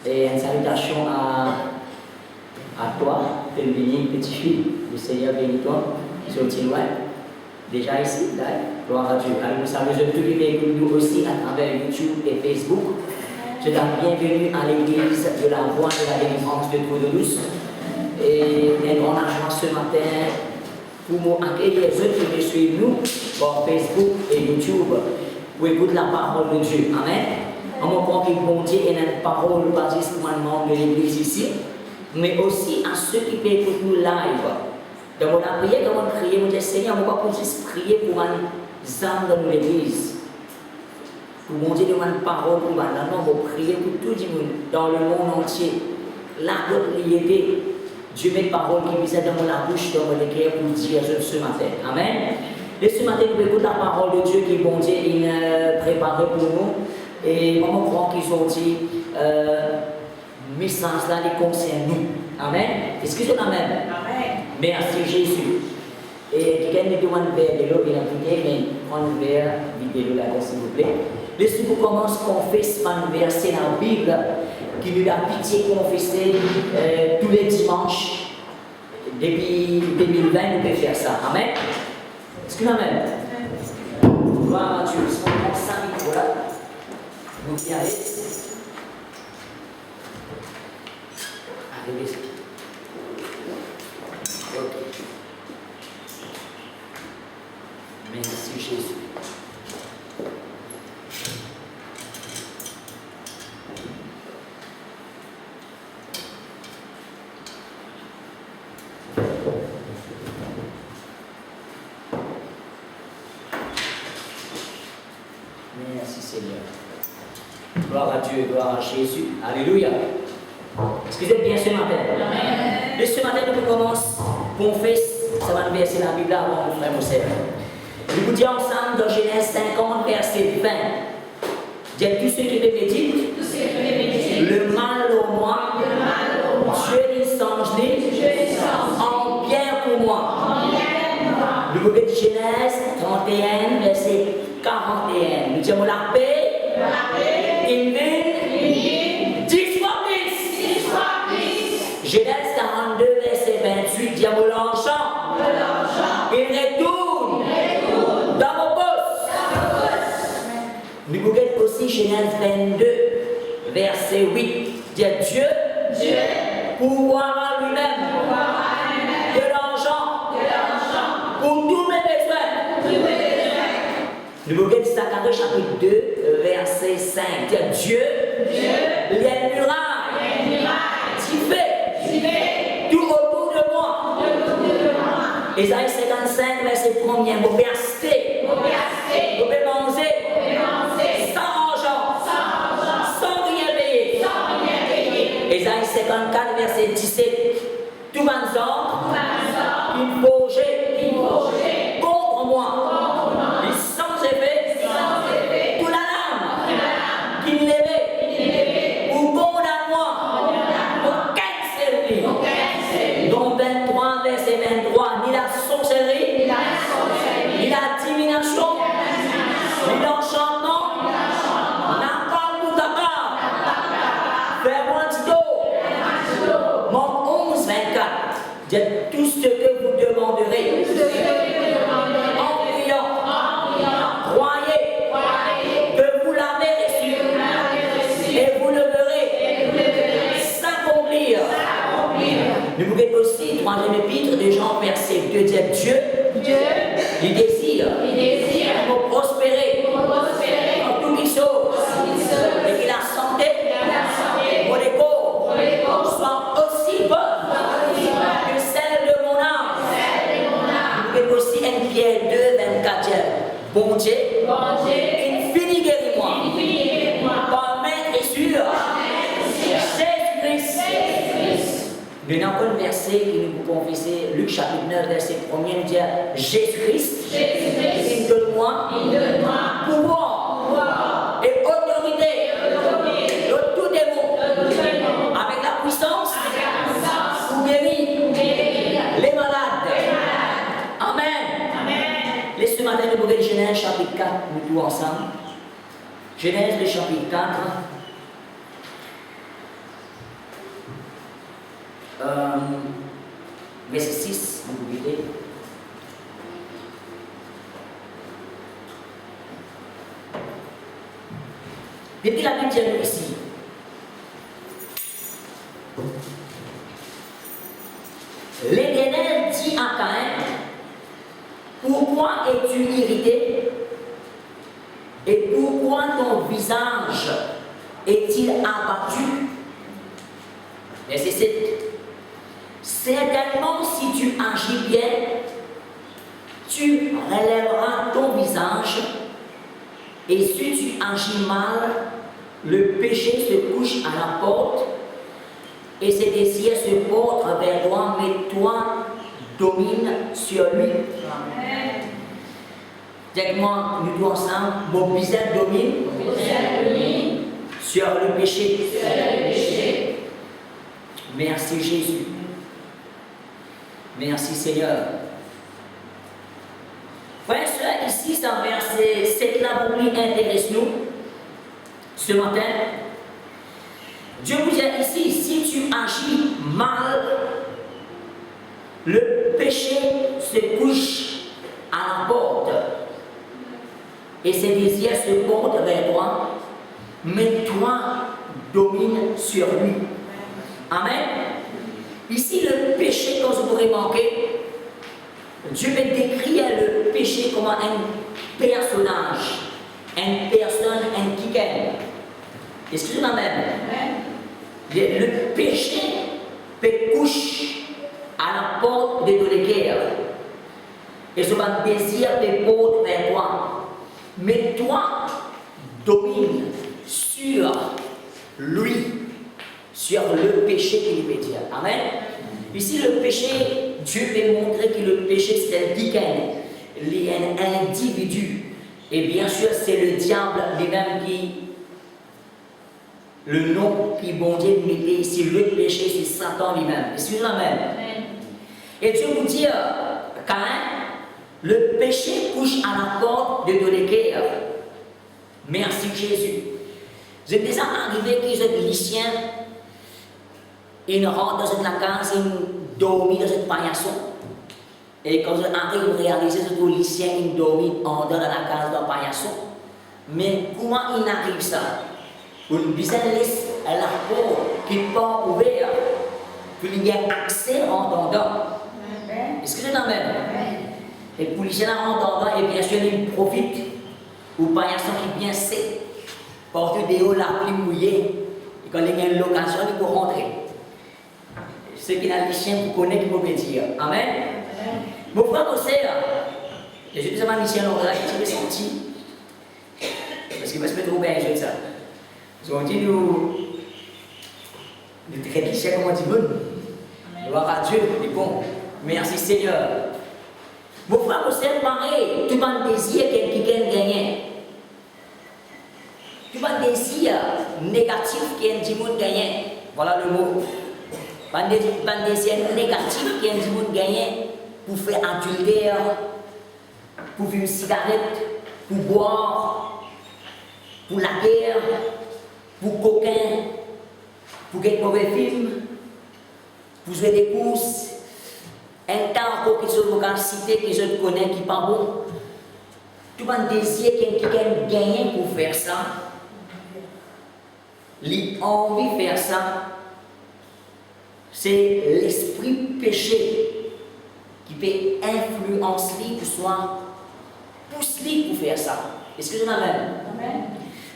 Et une salutation à toi, béni petit fille, le Seigneur bénit toi, sur le loin. Déjà ici, là, gloire à Dieu. Alors nous saluons tous qui m'écoutent nous aussi à travers YouTube et Facebook. Je t'aime bienvenue à l'église de la Voie de la délivrance de Trou-de-Douce. Et un grand argent ce matin pour accueillir les autres qui me suivent nous par Facebook et YouTube pour écouter la parole de Dieu. Amen. On me croit que bon Dieu est une parole, pas juste pour un membre de l'église ici, mais aussi à ceux qui peuvent écouter nous live. Dans mon prière, quand on prie, on dit Seigneur, on ne va pas juste prier pour un âme dans l'église. Pour mon Dieu, demande une parole pour un âme, on va prier pour tout le monde dans le monde entier. La propriété, Dieu met parole qui visait dans la bouche, dans mon cœur pour dire ce matin. Amen. Et ce matin, nous écoutons la parole de Dieu qui, bon Dieu, il a préparé pour nous. Et moi, je crois qu'ils ont dit, message là, les concerne nous. Amen. Est-ce que c'est Amen? Amen. Merci Jésus. Et quelqu'un me demande vers de l'eau, il a dit, mais prends vers vidéo là, s'il vous plaît. Laissez-nous commencer à confesser un verset dans la Bible qui nous a pitié confesser tous les dimanches. Depuis 2020, nous pouvons faire ça. Amen. Est-ce que Amen? Gloire à Dieu. Si on prend 5 minutes là. Vous y allez. Allez, ok. Merci Jésus. Merci Seigneur. Gloire à Dieu, gloire à Jésus. Alléluia. Est-ce que vous êtes bien ce matin? Amen. Et ce matin, nous commençons à confesser, ça va nous verser la Bible avant mon frère Moussel. Nous vous disons ensemble dans Genèse 50, verset 20. Dites tous ceux qui me méditent, le mal au moi, Dieu n'y songe en bien pour moi. Nous vous dites Genèse 31, verset 41. Nous disons la paix. Il vient 10 fois plus. Genèse 42, verset 28, dit à l'argent. Il retourne dans vos poches. Nous regardons aussi Genèse 22, verset 8, dit à Dieu, pouvoir à lui-même, de l'argent, pour tous mes besoins. Nous regardons Zacharie chapitre 2, verset 5. Dieu, les murailles, tu fais tout autour de moi. Ésaïe 55, verset 1er. Vous pouvez acheter, vous pouvez manger, sans argent, sans rien payer. Ésaïe 54, verset 17. Tout manzor, il forger contre moi. Ni la sorcellerie, ni la divination, ni l'enchantement, n'importe où d'accord. Fais-moi un petit Mon 11, 24. Dites tout ce que vous demanderez. En priant, croyez que vous l'avez reçu et vous le verrez s'accomplir. Nous pouvons aussi, 3e épître de Jean, verset 2, dire Dieu, il désire pour prospérer en toutes les choses et que la santé pour les corps soit aussi bonne que celle de mon âme. Nous pouvons aussi une Pierre 2, 24, dire bon Dieu, infini guéris-moi par main et sûr. Il y a encore un verset qui nous confesse, Luc chapitre 9, verset 1er, nous dit Jésus-Christ, il donne-moi pouvoir et autorité de tout démon, avec la puissance pour guérir les malades. Amen. Et ce matin, nous allons Genèse chapitre 4, nous tous ensemble. Genèse le chapitre 4. Verset 6, vous pouvez lire. Depuis la Bible dit ici, l'Éternel dit à Caïn, pourquoi es-tu irrité et pourquoi ton visage est-il abattu? Verset 7. Certainement, si tu agis bien, tu relèveras ton visage, et si tu agis mal, le péché se couche à la porte, et ses désirs se portent vers toi, mais toi domine sur lui. Dites-moi, nous tous ensemble, mon visage domine sur le péché. Merci Jésus. Merci Seigneur. Frères et sœurs, ici, dans verset 7 là, vous intéresse-nous ce matin. Dieu vous dit ici, si tu agis mal, le péché se couche à la porte et ses désirs se portent vers toi, mais toi domine sur lui. Amen. Ici, le péché, comme vous pourrez manquer, Dieu veut décrire le péché comme un personnage, une personne, un quiquin. Excusez-moi même. Le péché peut coucher à la porte de ton cœur. Et ce désir peut porter vers toi. Mais toi, domine sur lui, sur le péché qu'il peut dire. Amen. Ici, le péché, Dieu veut montrer que le péché, c'est un quiquin, un individu. Et bien sûr, c'est le diable lui-même qui, le nom qui bon Dieu mettait ici, le péché, c'est Satan lui-même. Excusez-moi même. Et Dieu vous dit, Caïn, le péché couche à la porte de ton cœur. Merci Jésus. Vous êtes déjà arrivé que vous êtes lycéen, il rentre dans cette case, il dormit dans cette paillasson. Et quand vous arrivez, vous réalisez que le lycéen, il dormit en dehors de la case de paillasson. Mais comment il arrive ça? Une bizarre laisse la porte qui n'est pas ouverte, qu'il y a accès en dedans. Excusez-moi même. Et pour les gens en dedans, et bien sûr, il profite. Ou paillasson qui est bien sec, porte des hauts, la pluie mouillée. Et quand il y a l'occasion, il peut rentrer. Ceux qui ont les chiens, vous connaissez, qui peuvent dire. Amen. Mon frère, vous savez, je dis à ma mission, je me senti. Parce qu'il va se mettre au bain, je dis ça. Parce qu'on dit, nous traitons les chiens comme on dit, bon. Gloire à Dieu, et bon. Merci Seigneur. Mon frère, vous savez, pareil, tout le monde désire quelqu'un gagne. Tout le monde désire négatif quelqu'un gagne. Voilà le mot. Pas de désir négatif quelqu'un gagne pour faire adultère, pour fumer une cigarette, pour boire, pour la guerre, pour coquin, pour get mauvais film, pour jouer des courses. Un temps encore qu'ils sont dans cité, que je connais, qui n'est pas bon. Tout le monde désire quelqu'un gagne pour faire ça. L'envie de faire ça, c'est l'esprit péché qui peut influencer pour soi, pousser pour faire ça. Excusez-moi même.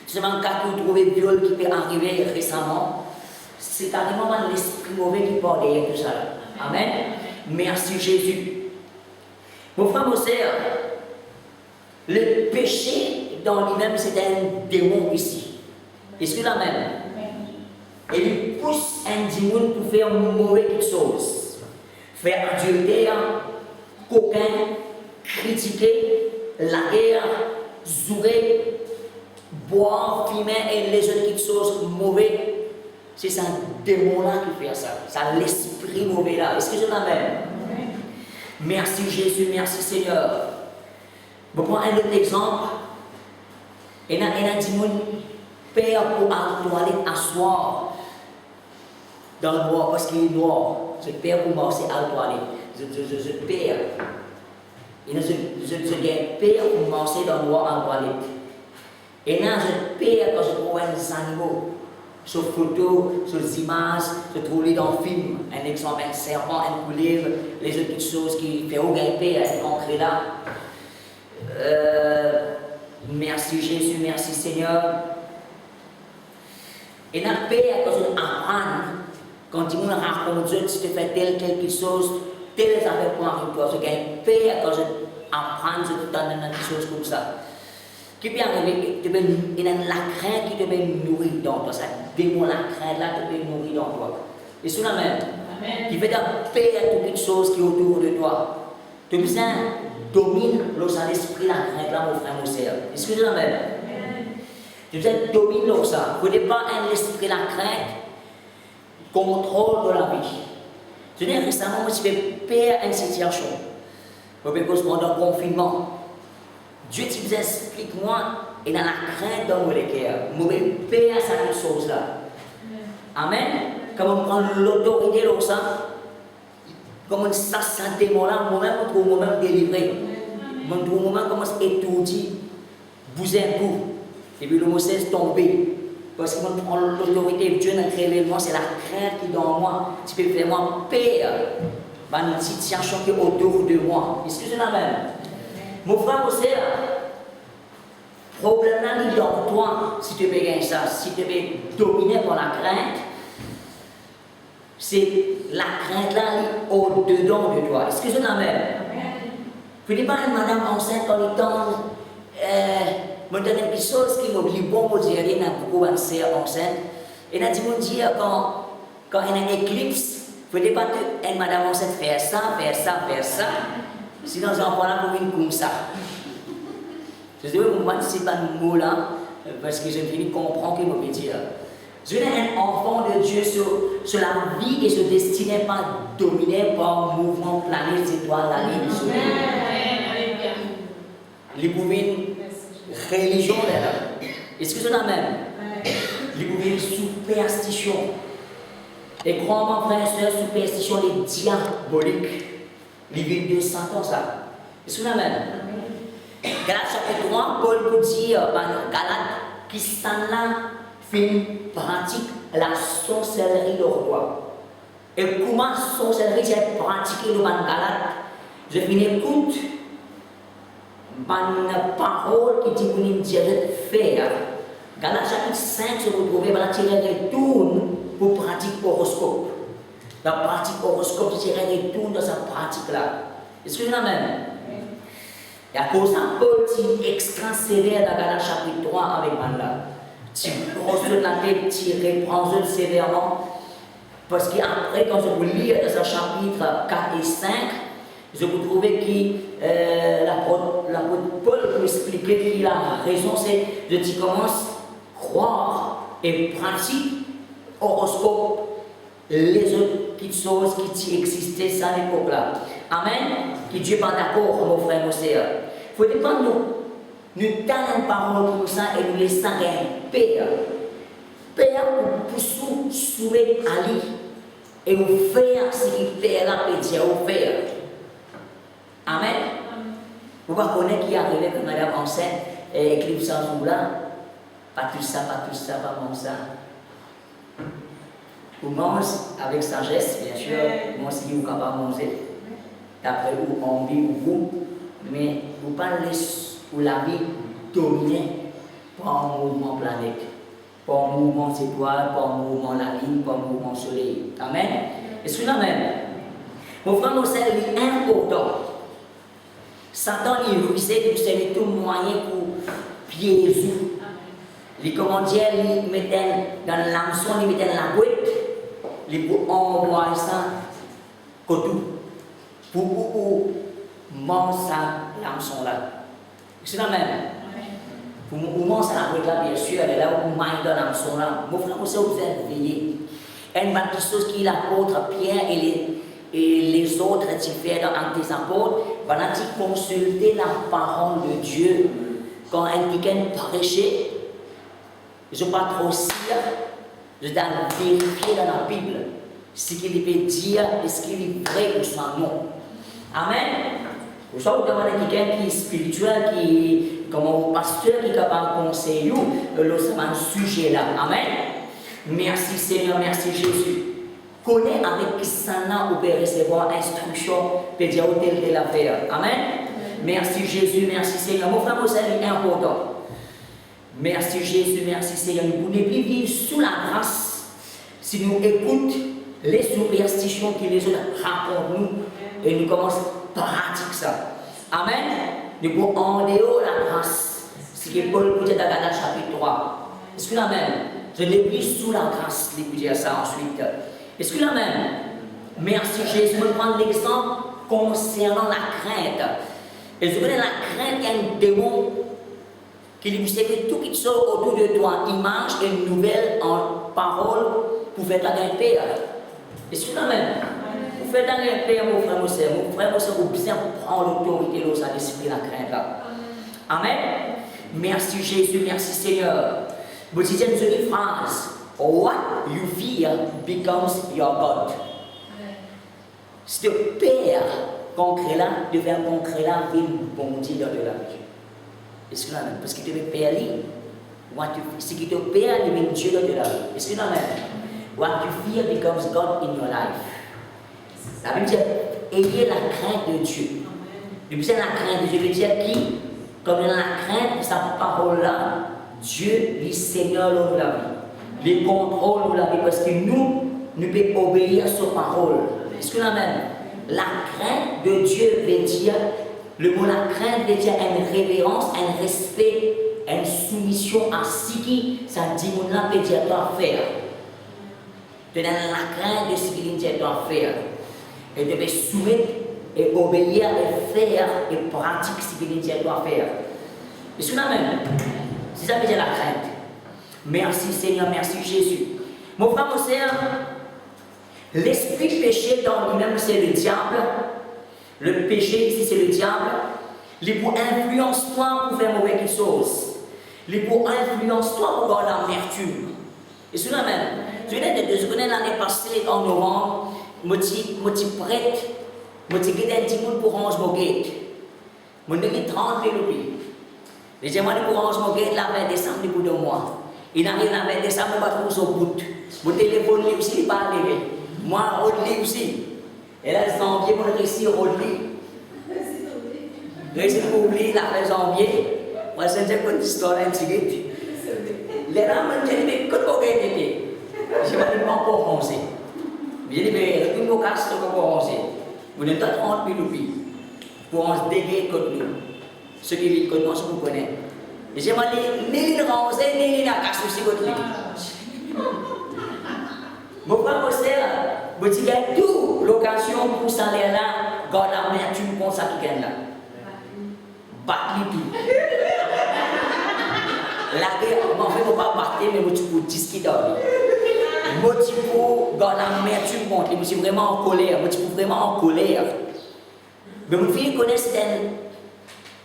C'est un cas que vous trouvez viol qui peut arriver récemment. C'est carrément l'esprit mauvais qui porte derrière tout ça. Amen. Merci Jésus. Mon frère, mon sœur, le péché dans lui-même, c'est un démon ici. Est-ce que la même? Et il pousse un démon pour faire mauvais quelque chose. Faire adultère, coquin, critiquer, la guerre, jouer, boire, fumer et les autres petites choses mauvaises, c'est ce démon-là qui fait ça. C'est l'esprit mauvais là. Est-ce que je l'amène? Merci Jésus, merci Seigneur. Je prends un autre exemple. Et là, dit mon père pour aller asseoir dans le noir parce qu'il est noir. Je père pour marcher à la toilette. Je père. Et là, je gagne père pour marcher dans le noir à la toilette. Et là, je père quand je trouve des animaux. Sur photos, sur les images, je trouve dans le film, un exemple, un serpent, un couleuvre, les autres choses qui font gagner à entrer là. Merci Jésus, merci Seigneur. Et la paix, quand on apprend, quand tu me racontes Dieu, tu te fais quelque chose, telle affaire pour arriver, tu gagnes paix quand je apprends, je te donne des choses comme ça. Qui peut arriver, il y a la crainte qui te peut nourrir dans toi, ça démon la crainte là te peut nourrir dans toi. Et c'est la même. Qui fait la paix à toutes les choses qui sont autour de toi. Tu besoin domine l'esprit, la crainte là, mon frère, mon sœur. Est-ce que c'est la même? Tu besoin domine ça. Il ne faut pas un esprit, la crainte, contrôle de la vie. Je dis récemment, moi, je fais paix à une situation. Pendant le confinement. Dieu te dit, explique-moi, et dans la crainte dans mon cœur, je vais payer à cette chose-là. Amen. Comme on prend l'autorité de ça, comme ça, ce démon-là, moi-même, je trouve moi-même délivré. Je trouve moi-même commence à étourdir, bouger un coup, et puis le mot c'est tomber. Parce que je prends l'autorité de Dieu dans le révèlement, c'est la crainte qui est dans moi. Tu peux faire moi paix dans une situation qui est autour de moi. Est-ce que c'est la même? Mon frère, mon sœur, le problème là, il est dans toi, si tu veux gagner ça, si tu veux dominer par la crainte, c'est la crainte là, au-dedans de toi. Est-ce que je l'amène? Je ne dis pas à madame enceinte quand il tente, je donne une chose qui m'oblige bon, je dis, il y a beaucoup de sœurs enceintes, et là, tu me dis, quand il y a une éclipse, je ne dis pas que madame enceinte fait ça, fait ça, fait ça. Sinon, j'envoie là pour une comme ça. Je dis, moi, c'est pas un mot là, parce que je finis de comprendre ce qu'il veut dire. Je suis un enfant de Dieu sur la vie et se destiné pas dominé par le mouvement planète, étoile, la ligne, le soleil. Les mouvements religion là. Est-ce que c'est la même? Les mouvements superstition. Et crois-moi, frères et sœurs, superstition, les diaboliques. Les villes de Satan, ça. Est-ce que c'est la même? Galates chapitre 3, Paul peut dire, Galates, qui s'en là, pratique la sorcellerie de roi. Et comment la sorcellerie c'est pratiquée dans Galates? Je finis écoute, une parole qui dit qu'on dire faire. Galates chapitre 5, se retrouve, on va tirer retourne pour pratiquer l'horoscope. La pratique horoscope, c'est retourne dans sa pratique-là. Est-ce que c'est la même? Et à cause de ça, Paul dit extra sévère dans Galates chapitre 3 avec Manla. Tu prends la tête, tu reprends sévèrement. Parce qu'après, quand je vous lis dans ce chapitre 4 et 5, je vous trouve que l'apôtre Paul pour expliquer qu'il a raison, c'est de tu commences à croire et pratiquer horoscope, les autres petites choses qui existaient à l'époque-là. Amen. Que Dieu pas d'accord, mon frère, mon sœur. Il ne faut pas nous donner une parole comme ça et nous laisser gagner. Père, pour soumettre à lui et vous faire ce que Père là peut dire, vous faire. Amen. Vous pouvez connaître qui est arrivé comme madame enceinte et écrire ça en là. Pas tout ça, pas bon ça. Vous mangez avec sagesse, bien sûr, moi si vous pouvez pas manger, d'après vous, envie ou vous, mais vous ne pas laisser la vie dominer par un mouvement planète, par un mouvement étoile, par un mouvement la ligne, par un mouvement soleil. Amen. Est-ce que l'amen? Mon frère, mon sœur, il est important. Satan, il essaie de faire tout moyen pour piéger. Les commandiers, ils mettent dans l'hameçon, ils mettent dans la boîte. Les envoyer ça côté pour manger ça l'hameçon là. C'est la même. Pour le moment, ça la là, bien sûr, elle est là où maille dans l'hameçon là. Mon frère, vous êtes veillé. Elle m'a dit chose qui l'apôtre Pierre et les autres différents entre les apôtres, va consulter la parole de Dieu. Quand quelqu'un prêchait, je ne vais pas trop dire, je dois vérifier dans la Bible ce qu'il peut dire, est-ce qu'il est vrai ou soit non. Amen. Vous savez, vous demandez quelqu'un qui est spirituel, comme un pasteur qui est capable de conseiller, c'est un sujet là. Amen. Merci Seigneur, merci Jésus. Connais avec qui ça là ou peut recevoir instruction, peut dire où tel l'affaire. Amen. Merci Jésus, merci Seigneur. Mon frère, c'est important. Merci Jésus, merci Seigneur. Nous ne pouvons plus vivre sous la grâce si nous écoutons les superstitions que les autres racontent nous et nous commençons à pratiquer ça. Amen. Nous pouvons en dehors de la grâce. Ce que Paul peut dire dans Galates chapitre 3. Est-ce que l'amen? Je n'ai plus sous la grâce, il peut dire ça ensuite. Est-ce que l'amen? Merci Jésus. Je vais prendre l'exemple concernant la crainte. Et je connais la crainte, il y a un démon qui lui dit que tout qui sort autour de toi, image et nouvelle en parole, pour faire ta père. Est-ce que l'amen? Pour faire ta père, mon frère, mon frère, vous bien prendre l'autorité de ça, l'esprit, la crainte là. Amen. Merci Jésus, merci Seigneur. Vous dites une jolie phrase. What you fear becomes your God. C'est le Père concret là, devient concret là, il bondit dans de la vie. Est-ce que là, parce qu'il te fait Père, ce qui te Père, il met Dieu dans de la vie. Est-ce que là, what you fear becomes God in your life. La Bible dit, ayez la crainte de Dieu. Depuis c'est la crainte de Dieu, veut dire qui? Comme dans la crainte de sa parole là, Dieu, le Seigneur de la vie. Les contrôles de la vie, parce que nous pouvons obéir à sa parole. Est-ce que l'amen? La crainte de Dieu veut dire, le mot la crainte veut dire une révérence, un respect, une soumission à ce qui, ça dit, mon là peut dire doit faire. Tu as la crainte de ce qu'il dit doit faire. Et tu devais soumettre et obéir et faire et pratiquer ce qu'il dit doit faire. Est-ce que l'amen? C'est ça que veut dire la crainte. Merci Seigneur, merci Jésus. Mon frère, mon sœur, l'esprit péché dans lui-même, c'est le diable. Le péché ici, c'est le diable. Il pour influence toi pour faire mauvaise chose. Il pour influence toi pour avoir l'amertume. Et c'est la même. Je connais l'année passée, en novembre, je suis prête. Je suis prête à 10 000 pour 11 moquettes. Je suis 30 000 roupies. Les gens pour 11 moquettes, la 20 décembre, pour 2 mois. Il arrive la 20 décembre, on va trouver son bout. Mon téléphone lui aussi, il n'est pas arrivé. Moi, on lit aussi. Et là, janvier, on réussit à lit. Réussit pour oublier la fin janvier. Moi, c'est une histoire intimide. Les gens me disent, mais qu'est-ce qu'on fait? Je vais dire, pas pour penser. Je dis, mais le coup de casse, c'est pour penser. Vous n'êtes pas 30 000 roupies. Pour en se déguer contre nous. Ceux qui vivent contre moi, vous connaissez. Et j'ai dit, ni le rangé, ni la casse aussi votre lit. Mon frère, mon sœur, vous dites, il y a toute l'occasion pour s'aller là, quand la amertume pour ça qui est là. Battre les pieds. La guerre, en fait, il ne faut pas battre, mais il faut discuter. Moi, je peux, dans l'amertume contre lui, je suis vraiment en colère. Moi, je suis vraiment en colère. Mais mon fils connaît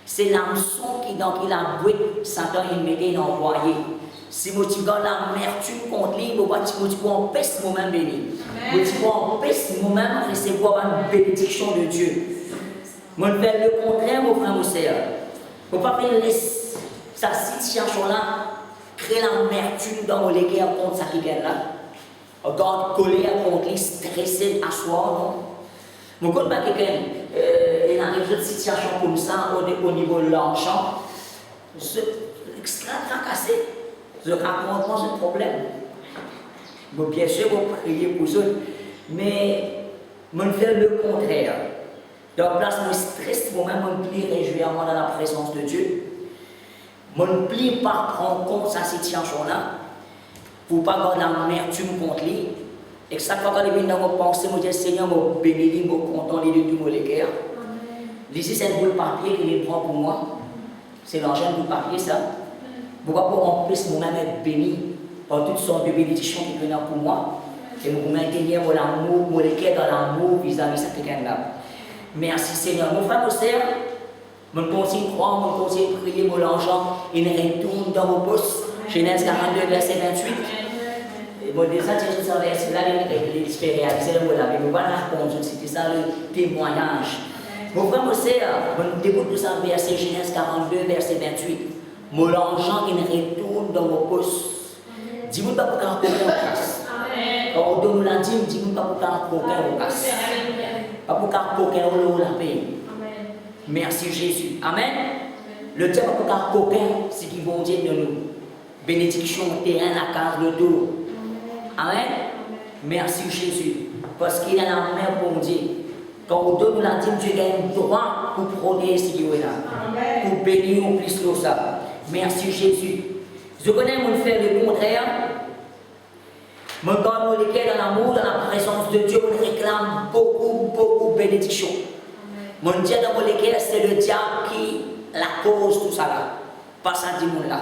c'est l'hameçon qui a boué, Satan il m'était envoyé. Si moi tu gardes l'amertume contre lui, moi tu peux empêcher moi-même béni. Moi tu peux empêcher moi-même recevoir une bénédiction de Dieu. Moi je fais le contraire, mon frère, mon sœur. Il ne faut pas laisser sa situation-là créer l'amertume dans mon guerre contre ça qui vient là. Regarde, colère contre lui, stressé à soi, non? Mon compte pas quelqu'un, il arrive une situation comme ça au niveau de l'enchant. Je suis tracassé. Je raconte moi ce problème. Bon, bien sûr, vous priez pour eux, mais je fais le contraire. Dans la place de stress, moi-même, je me plie régulièrement dans la présence de Dieu. Je ne plie pas prendre compte de sa situation-là pour ne pas avoir l'amertume contre lui. Et chaque fois que je viens dans mon pensée, je dis Seigneur, je bénis, je suis content de tout mon cœur. Ici, c'est une boule de papier qu'il prend pour moi. C'est l'engin de papier, ça. Pourquoi pour en plus moi-même être béni par toutes sortes de bénédictions qui viennent pour moi. Et vous maintenir mon amour, mon cœur dans l'amour vis-à-vis de cette quelqu'un-là. Merci Seigneur. Mon frère, mon sœur, je continue de croire, je continue de prier, mon l'argent, il retourne dans vos postes. Genèse 42, verset 28. Et mon désir, c'est ce verset-là, il se fait réaliser le mot là. Mais je ne vais pas répondre, c'était ça le témoignage. Mon frère, mon sœur, je débute de ça, verset Genèse 42, verset 28. Mon l'argent, il retourne dans vos postes. Dis-moi pas pour qu'un coquin au casse. Quand on donne la dîme, dis-moi pas pour qu'un coquin au casse. Pas pour qu'un coquin au la paix. Merci Jésus. Amen. Le diable pour qu'un coquin, c'est qui vont dire de nous. Bénédiction, terrain, la case, le dos. Amen. Merci Jésus. Parce qu'il a la main pour dire. Quand on donne la dîme, Dieu a un droit pour prôner ce qui est là. Pour bénir au plus que ça. Merci Jésus. Je connais mon faire le contraire. Mon corps nous dans l'amour, dans la présence de Dieu, on réclame beaucoup de bénédictions. Mon Dieu dans mon cœur, c'est le diable qui la cause tout ça là. Pas ça dit mon là.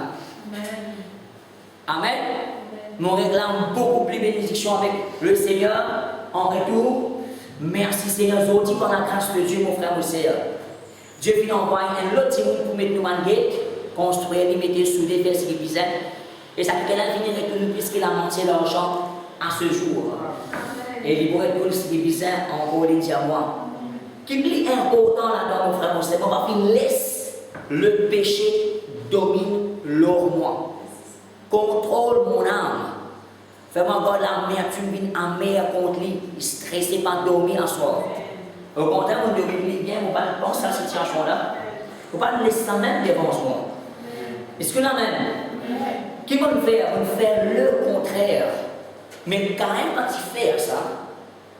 Amen. Nous réclame beaucoup plus de bénédictions avec le Seigneur en retour. Merci Seigneur, je vous dis par la grâce de Dieu, mon frère, mon sœur. Dieu vient envoyer un autre monde pour mettre nous en guet. Construire, mettre sous des vers qui et ça fait qu'elle a fini avec nous puisqu'il a menti l'argent à ce jour. Et il pourrait être ce qui est bizarre encore les dire moi. Qui est important là-dedans, mon frère, mon sœur, parce qu'il laisse le péché domine l'or moi. Contrôle mon âme. Fais-moi encore l'amertume vient amère contre lui, il stressé par dormir en soir. Au contraire, on devrait bien, on ne va pas penser à cette situation-là. Il ne faut pas le laisser ça même devant moi. Est-ce que là même, qui va le faire? On va faire le contraire. Mais quand même, quand il fait ça,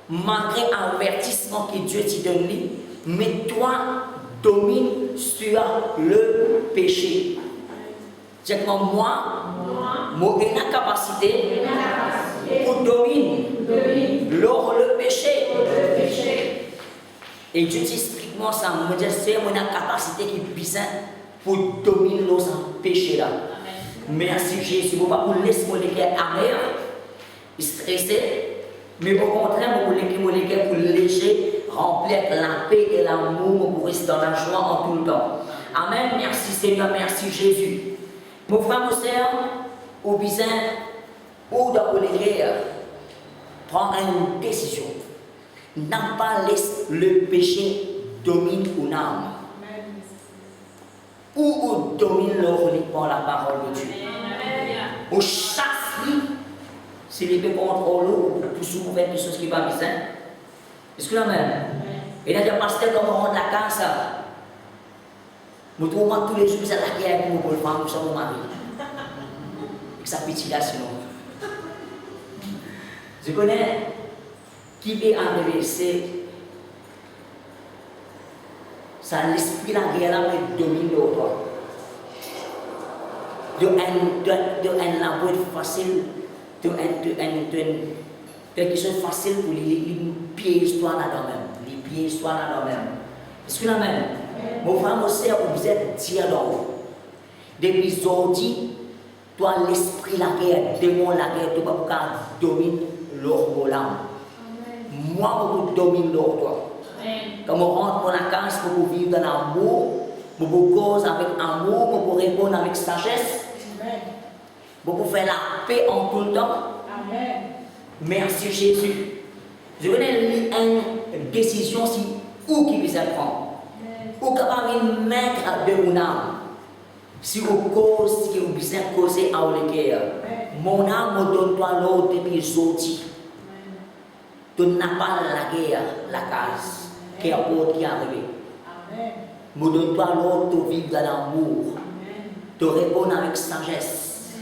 malgré l'avertissement que Dieu t'a donné, mais toi, domine sur le péché. C'est comme moi, j'ai la capacité pour dominer le péché. Et Dieu dit strictement ça, c'est mon capacité qui est bizarre pour dominer le péché là. Merci Jésus. Vous ne pouvez pas laisser mon cœur amer, stressé, mais au contraire, vous voulez que mon cœur pour léger, remplir la paix et l'amour pour rester dans la joie en tout le temps. Amen. Merci Seigneur, merci Jésus. Mon frère, mon sœur, au bizarre, ou dans mon cœur, prends une décision. N'a pas laissé le péché dominer ton âme. Ou domine le reliquement la parole de Dieu. Au chasse, si les péchés contrôlent l'eau, pour souvent faire des choses qui ne sont pas bien. Est-ce que la même? Et là, il y a un pasteur comme on rentre la casa. Nous trouvons tous les jours à la guerre pour le faire, nous sommes mariés. Avec sa petite sinon. Je connais qui est arrivé, c'est ça l'esprit la guerre là qui domine l'autre. De un labeur facile, de quelque chose facile pour les pieds histoire là-dedans même. Les pieds histoire là-dedans même. Est-ce que la même? Mon frère, mon sœur, vous êtes dire là-haut. Depuis aujourd'hui, toi l'esprit la guerre, démon la guerre, tu ne peux pas dominer l'autre là. Moi, je domine l'autre. Quand on rentre dans la case pour vivre dans l'amour, pour cause avec amour, pour répondre avec sagesse, pour faire la paix en tout le temps. Amen. Merci Jésus. Je connais une décision si où qui vous apprend. Ou capable de mettre de mon âme. Si vous cause qui vous besoin causer à le cœur. Mon âme me donne toi l'autre depuis aujourd'hui. Tu n'as pas la guerre, la case. Qui est arrivé. Me donne-toi l'autre de vivre dans l'amour, de répondre avec sagesse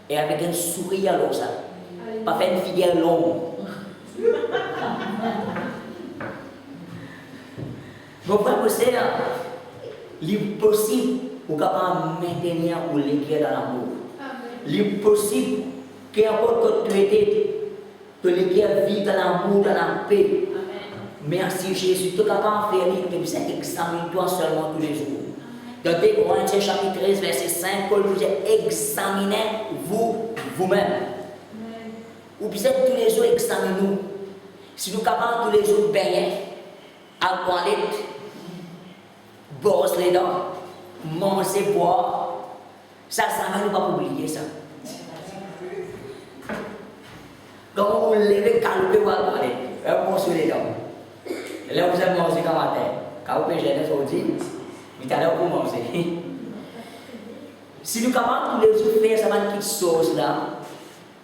et avec un sourire alors ça. Pas faire une figure longue. Mon frère, c'est l'impossible pour capable maintenir ou l'écrire dans l'amour. L'impossible qu'importe que tu étais, que l'écrire vivre dans l'amour, dans la paix. Merci Jésus, tu es capable de faire, tu examine-toi seulement tous les jours. Dans 2 Corinthiens chapitre 13, verset 5, Paul vous dit examinez vous-même. Ou bien tous les jours examinez-nous. Si nous sommes capables tous les jours de baigner, à la toilette, brosser les dents, manger, boire, ça ne va pas oublier ça. Donc on lève, calmer ou à la toilette, brosser les dents. Et là vous avez mangé comme à terre. Quand vous pêchez les aujourd'hui, mais tout à l'heure vous mangez. Si nous sommes capables tous les jours de faire cette petite chose là,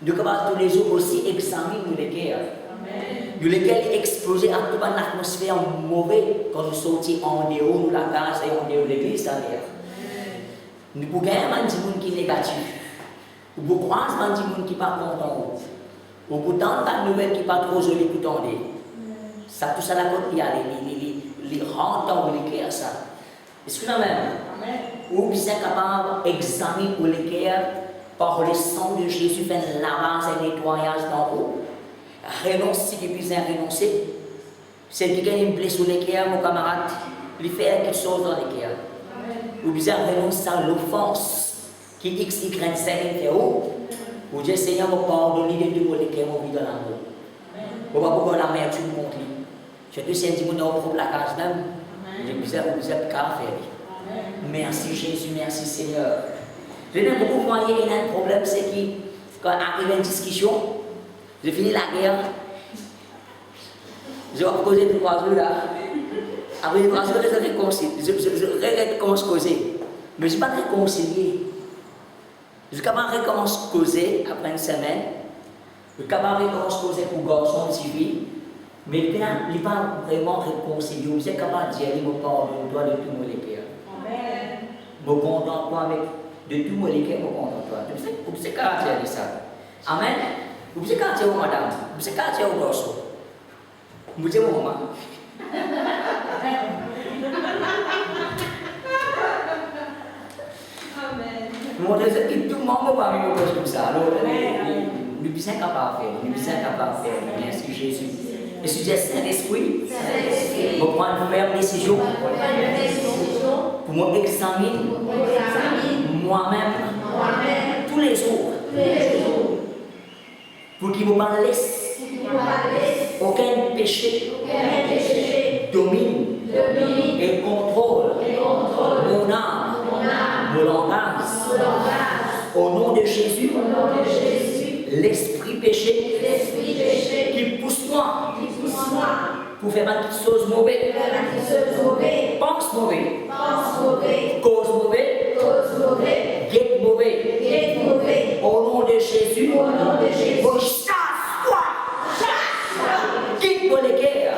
nous sommes capables tous les jours aussi examiner les cœurs. Nous lesquels exploser à toute l'atmosphère mauvaise quand nous sortons en dehors de la case et en dehors de l'église d'ailleurs. Nous pouvons gagner un petit monde qui est négatif. Nous pouvons croiser un petit monde qui n'est pas content. Nous pouvons entendre une nouvelle qui n'est pas trop jolie pour tendre. Ça, tout ça, la côte, il y a les rentants ou les cœurs, ça. Est-ce que nous même? Ou bien capable d'examiner les cœurs par le sang de Jésus, faire un lavage et nettoyage d'en haut. Renoncer qui puisse renoncer. C'est quelqu'un qui est blessé sur les cœurs, mon camarade, il fait quelque chose dans les cœurs. Ou bien renoncer à l'offense qui X, Y, Z fait haut. Ou dire Seigneur, mon pardonne de tout les cœurs, mon vie dans l'amour. Ou pas pour l'amertume contre lui. Je te sens mon nom pour la case même. Je vous ai qu'à faire. Merci Jésus, merci Seigneur. Je n'ai beaucoup moyen, il y a un problème, c'est que quand arrive une discussion, je finis la guerre, je vais causer 3 jours là. Après 3 jours, je réconcilie. Je recommence à causer. Mais je ne suis pas réconcilié. Je suis capable de recommencer à causer après une semaine. Je suis capable de recommencer à causer pour garçon, civil. Mais il n'est pas vraiment réconcilié. Je suis capable de dire, je me pardonne-toi de tout mon cœur. Je me contente-toi avec de tout mon cœur, je me contente-toi. Vous pouvez caractériser ça. Amen. Vous pouvez caractériser madame. Vous pouvez caractériser au garçon. Vous pouvez mon maman. Moi, tout le monde va me dire comme ça. Alors, nous sommes capables de faire. Nous sommes capables de faire. Merci Jésus. Et si tu es Saint-Esprit, pour prendre une ferme décision, pour m'examiner moi-même tous les jours, pour qu'il ne me laisse aucun péché domine et contrôle mon âme, mon langage. Au nom de Jésus, l'esprit péché qui pousse moi pour faire ma petite chose mauvaise, pense mauvais, cause mauvais, guette mauvais. Au nom de Jésus, chasse-toi, quitte mon cœur.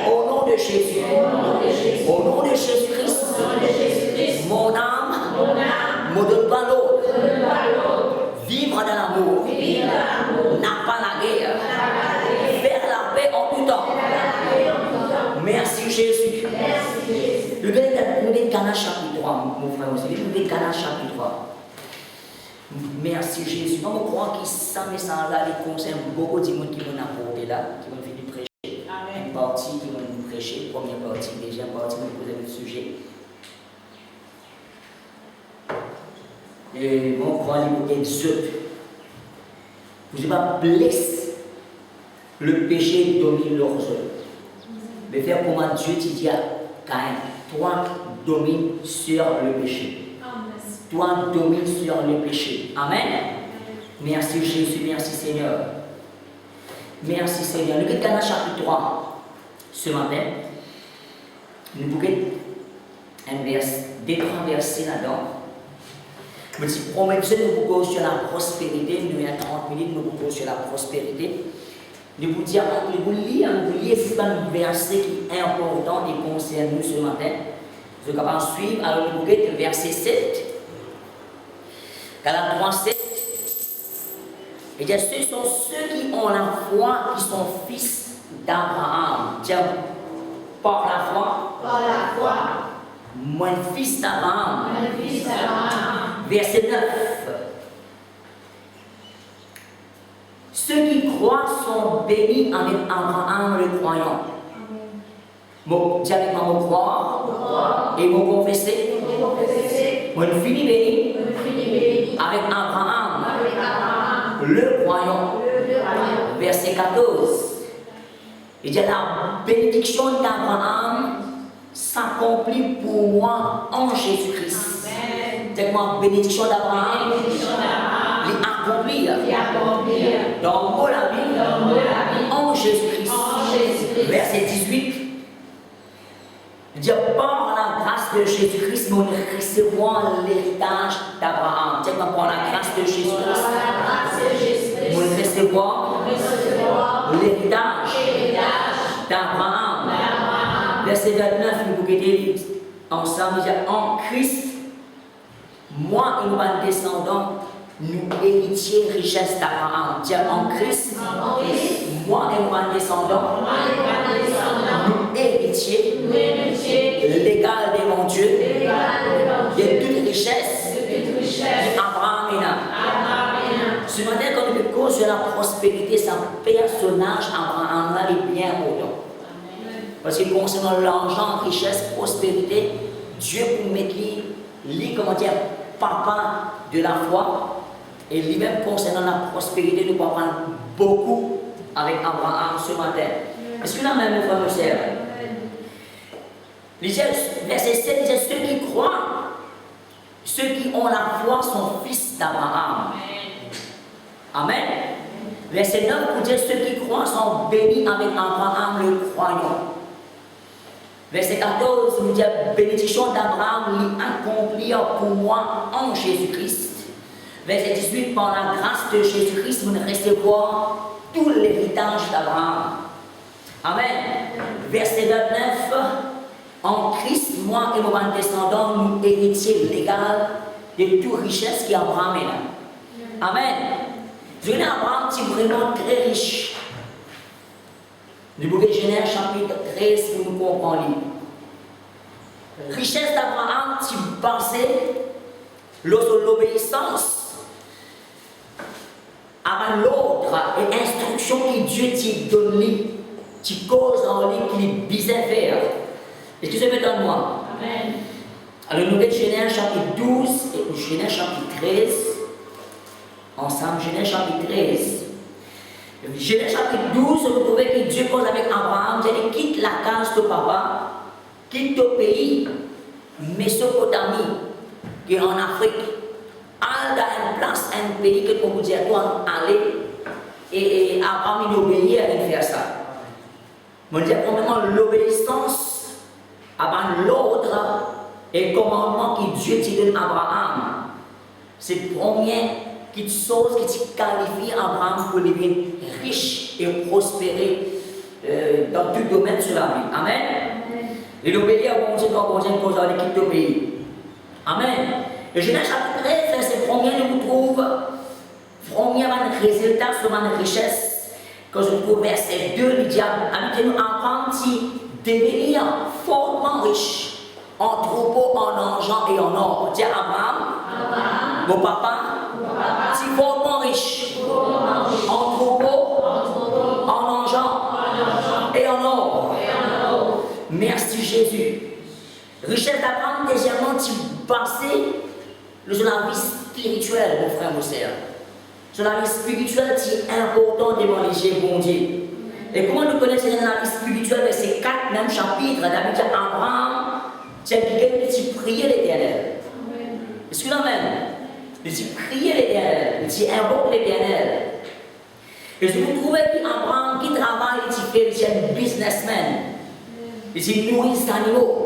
Au nom de Jésus, au nom de Jésus-Christ, mon âme me donne pas l'autre. Vivre dans l'amour, n'a pas la guerre, faire la paix en tout temps. Merci Jésus. Nous devons Galates chapitre 3, mon frère aussi. Nous devons Galates chapitre 3. Merci Jésus. Je crois que ça message-là concerne beaucoup de gens qui vont apporter là, qui vont venir prêcher. Une partie qui vont nous prêcher, première partie, deuxième partie, nous poser le sujet. Et mon croit livre Exode. Vous n'avez pas blessé le péché domine leurs œuvres. Mais faire comment Dieu te dit à Caïn, toi domine sur le péché. Toi domine sur le péché. Amen. Merci Jésus, merci Seigneur. Merci Seigneur. Nous sommes dans le chapitre 3 ce matin. Nous pouvons un verset, 2-3 versets là-dedans. Je dis, promettez nous beaucoup sur la prospérité. Nous avons 30 minutes, nous beaucoup sur la prospérité. Nous vous dire, nous lire un verset qui est important et concerne nous ce matin. Vous êtes capable de suivre. Alors, nous pouvons le verset 7. Galates 3, 7. Et bien, ce sont ceux qui ont la foi, qui sont fils d'Abraham. Tiens, par la foi. Moi, fils d'Abraham. Verset 9. Ceux qui croient sont bénis avec Abraham le croyant. Bon, dis avec moi, mon croire et mon confesser. On finit béni avec Abraham, le croyant. Verset 14. Il dit la bénédiction d'Abraham s'accomplit pour moi en Jésus-Christ. Dis-moi, bénédiction d'Abraham, l'accomplir dans mon vie en Jésus-Christ. Verset 18. Il dit par la grâce de Jésus-Christ, nous recevons l'héritage d'Abraham. Dis-moi, par la grâce de Jésus-Christ, nous recevons l'héritage d'Abraham. Verset 29, nous regardons ensemble, il dit en Christ, moi et nos descendants, nous héritiers richesse d'Abraham. Dis en Christ, moi et nos descendants, nous héritiers légal de mon Dieu, de toute richesse d'Abraham et là. Ce matin, quand nous cause sur la prospérité, c'est un personnage Abraham là est bien autant. Parce que concernant l'argent, richesse, prospérité, Dieu pour mettre lui, comment dire, papa de la foi, et lui-même concernant la prospérité, nous pouvons apprendre beaucoup avec Abraham ce matin. Est-ce que la même frère me sert? Verset 7 disait ceux qui croient, ceux qui ont la foi sont fils d'Abraham. Amen. Verset 9 pour dire ceux qui croient sont bénis avec Abraham le croyant. Verset 14 nous dit bénédiction d'Abraham accomplir pour moi en Jésus-Christ. Verset 18 par la grâce de Jésus-Christ nous recevons tout l'héritage d'Abraham. Amen. Verset 29 en Christ, moi et mon descendant, nous héritiers légal de toute richesse qui Abraham est là. Amen. Je connais Abraham qui est vraiment très riche. Le bouquet de Genèse chapitre 13 pour nous comprendre. Richesse d'Abraham qui basée sur l'obéissance à l'autre et instruction que Dieu t'a donnée, qui cause en lui qu'il est bizarre faire. Est-ce que ça me donne moi? Amen. Alors, nous avons Genèse chapitre 12 et Genèse chapitre 13. Ensemble, Genèse chapitre 13. Genèse chapitre 12, vous trouvez que Dieu cause avec Abraham, il dit quitte la case de papa, quitte ton pays, Mésopotamie, qui est en Afrique, all dans une place, un pays que vous dire toi aller, et Abraham il obéit à faire ça. Je dis premièrement l'obéissance avant l'autre et commandement que Dieu te donne à Abraham. C'est la première chose qui te qualifie Abraham pour devenir riche et prospérer dans tout domaine sur la vie. Amen. Et l'obéir à mon Dieu quand on cause à l'équipe de pays. Amen. Le Genèse chapitre 13, verset 1er, nous trouve premier résultat sur ma richesse. Quand je trouve verset 2, il dit habitez-nous Abraham qui devenir fortement riche en troupeaux, en argent et en or. Dis Abraham, mon papa, si fortement riche en troupeaux, en argent et en or. Merci Jésus. Richesse d'Abraham, deuxièmement, tu passais sur la vie spirituelle, mon frère, mon sœur. Sur la vie spirituelle, c'est important de manger bon Dieu. Et comment nous connaissons la vie spirituelle, c'est 4 mêmes chapitres, d'habitude Abraham, c'est quelqu'un qui priait l'Éternel. Est-ce que l'amen? Il dit prier l'Éternel, il dit invoque l'Éternel. Et je vous trouvez qu'Abraham qui travaille, il dit un businessman. Il dit nourrit les animaux.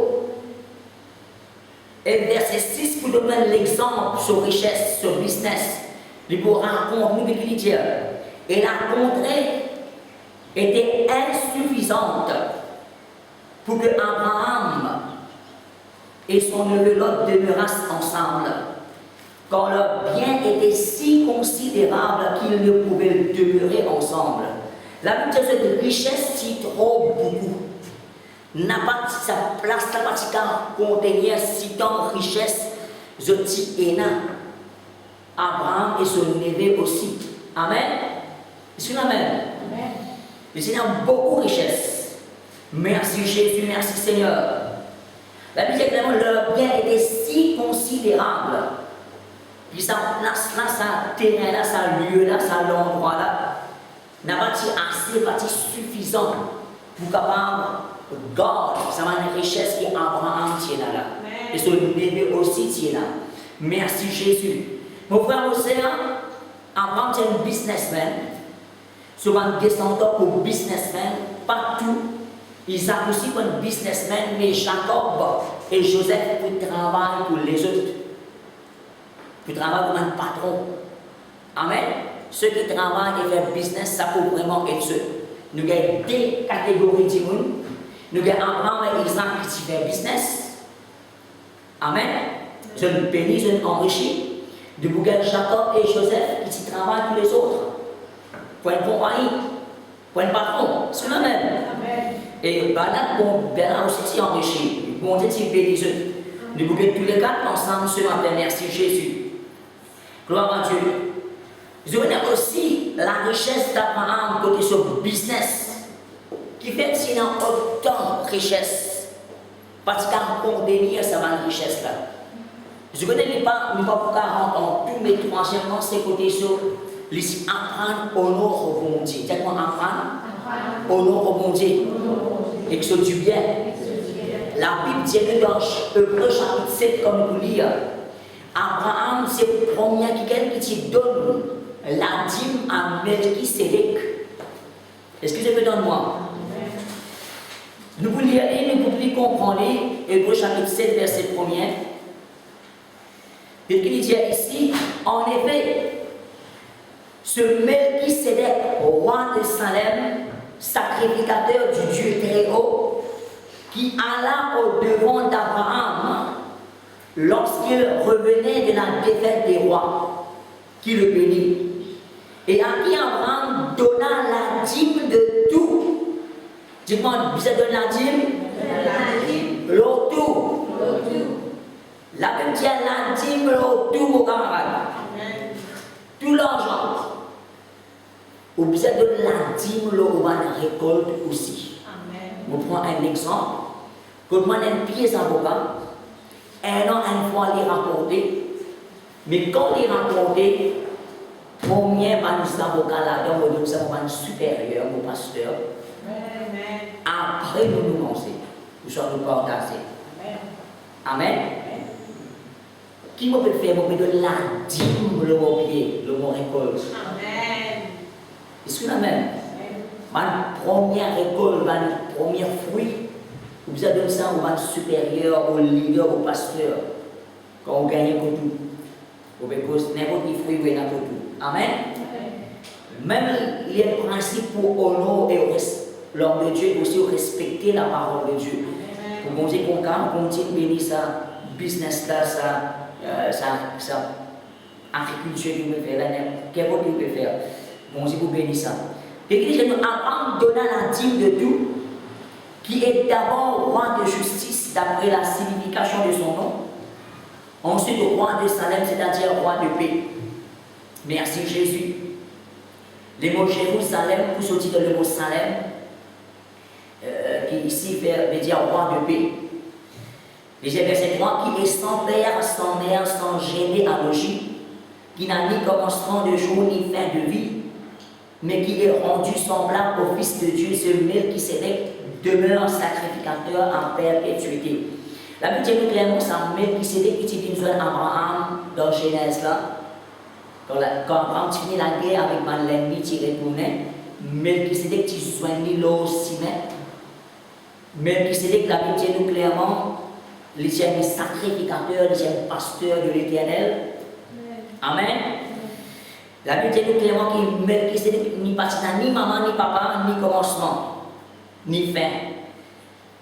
Et verset 6 pour donner l'exemple sur richesse, sur business. Il vous raconte, nous qui dit, et la contrée était insuffisante pour que Abraham et son neveu Lot demeurassent ensemble. Quand leur bien était si considérable qu'ils ne pouvaient demeurer ensemble. La Bible dit que cette richesse s'y trop beaucoup. N'a pas sa place, n'a pas de contenir si tant richesse, je dis Abraham et son neveu aussi. Amen. Est-ce que Amen? Le Seigneur a beaucoup de richesses. Merci Jésus, merci Seigneur. La Bible dit clairement leur bien était si considérable qu'ils sa place là, sa terrain là, sa lieu là, sa l'endroit là, n'a pas été assez, pas été suffisant pour capable garder sa richesse qui Abraham tient là. Et son bébé aussi tient là. Merci Jésus. Mon frère Océan, Abraham c'est un businessman. Souvent descendant pour businessman, partout. Isaac aussi pour un businessman, mais Jacob et Joseph pour travailler pour les autres. Pour travailler comme un patron. Amen. Ceux qui travaillent et font business, ça peut vraiment être ceux. Nous avons deux catégories de monde. Nous avons Abraham et Isaac qui font business. Amen. Je nous bénis, je nous enrichis. Nous avons Jacob et Joseph qui travaillent pour les autres. Pour une compagnie, pour un patron. C'est la même. Et Balak, Bernard aussi enrichi. Bon Dieu, tu bénis eux. Nous avons tous les quatre ensemble ce matin. Merci Jésus. Gloire à Dieu. Vous avez aussi la richesse d'Abraham côté son business qui fait qu'il a autant de richesse parce qu'il a condamné sa richesse là. Je ne connais pas pour 40 ans, tous mes troisièmement c'est côté sur les apprendre honor au bon Dieu. C'est quoi apprendre? Honor au bon Dieu. Et que ce du bien. La Bible dit que dans Hébreux chapitre 7 comme vous lire, Abraham c'est le premier qui te donne la dîme à Melchisédek. Est-ce que je peux donner moi? Nous vous lire et nous pouvons comprendre Hébreux chapitre 7 verset 1er. Et qu'il dit ici, en effet, ce Melchisédek, roi de Salem, sacrificateur du Dieu très haut, qui alla au devant d'Abraham lorsqu'il revenait de la défaite des rois, qui le bénit. Et à qui Abraham donna la dîme de tout. Dis-moi, vous avez donné la dîme? L'auto. La Bible dit la dîme, l'auto, mon camarade. Tout l'argent. Vous avez donné la dîme, l'auto, la récolte aussi. Je prends un exemple. Quand on a un pied avocat, un an, une fois, les rapporter. Mais quand les rapporter, premier avocat là-dedans, nous sommes un supérieur, mon pasteur. Après, nous nous lancer. Nous sommes partagés. Amen. Qui peut faire pour donner la dîme, le mot pied, le mot récolte? Amen. Est-ce que la même? Ma première récolte, ma premier fruit, vous avez donné ça au supérieur, au leader, au pasteur. Quand on gagne pour tout. Vous pouvez causer n'importe quel fruit, vous avez pour tout. Amen. Même les principes pour honorer et l'homme de Dieu, aussi respecter la parole de Dieu. Pour qu'on dise qu'on continue de bénir sa business là, sa agriculture qu'il peut faire, qu'est-ce qu'il peut faire. Bon Dieu, vous bénissez ça. Et qu'il dit que Abraham donna la dîme de tout, qui est d'abord roi de justice d'après la signification de son nom. Ensuite, roi de Salem, c'est-à-dire roi de paix. Merci Jésus. Le mot Jérusalem, pour sortir de le mot Salem, qui ici veut dire roi de paix. Les verset 3, qui est sans père, sans mère, sans généalogie, qui n'a ni commencement de jour ni fin de vie, mais qui est rendu semblable au Fils de Dieu, ce Melchisédek demeure sacrificateur en perpétuité. La Bible dit clairement, c'est Melchisédek qui utilise Abraham dans Genèse là. Quand Abraham finit la guerre avec l'ennemi qui retournait, Melchisédek qui soigne l'eau ciment. Melchisédek, la Bible dit clairement, il est un sacrificateur, il est un pasteur de l'Éternel. Amen. La Bible dit clairement qu'il Melchisédek ni pasteur, ni maman, ni papa, ni commencement, ni fin.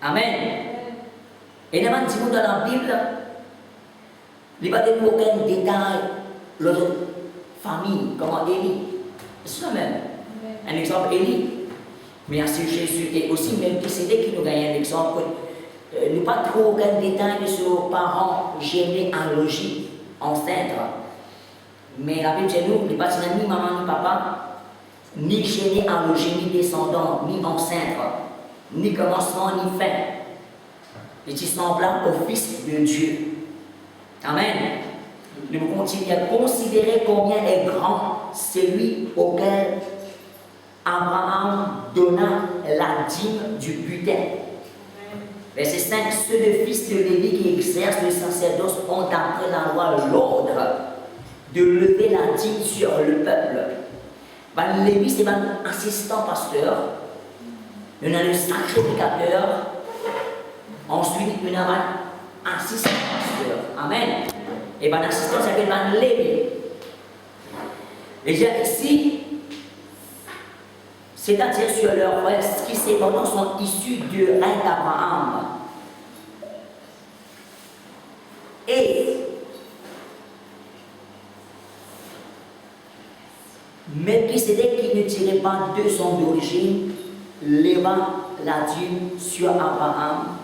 Amen. Et nous avons dit dans la Bible, il n'y a pas aucun détail l'autre famille, comment Élie. C'est la même. Un exemple, Élie. Merci Jésus. Et aussi, Melchisédek qui nous gagne un exemple. Nous n'avons pas trop aucun détail sur nos parents généalogiques enceintes. Mais la Bible dit nous, il n'y a pas ni maman ni papa, ni généalogie, ni descendants, ni ancêtres, ni commencement, ni fin. est semblable au Fils de Dieu. Amen. Nous continuons à considérer combien est grand celui auquel Abraham donna la dîme du butin. Verset 5, ceux de fils de Lévi qui exercent le sacerdoce ont d'après la loi l'ordre de lever la dîme sur le peuple. Ben, Lévi, c'est un assistant pasteur, il y a le sacrificateur, ensuite il y a un assistant pasteur. Amen. Et ben, l'assistant s'appelle Lévi. Et ici, c'est-à-dire sur leur frères qui cependant sont issus du règne d'Abraham. Et Melchisédek qui ne tirait pas de son origine, leva la dîme sur Abraham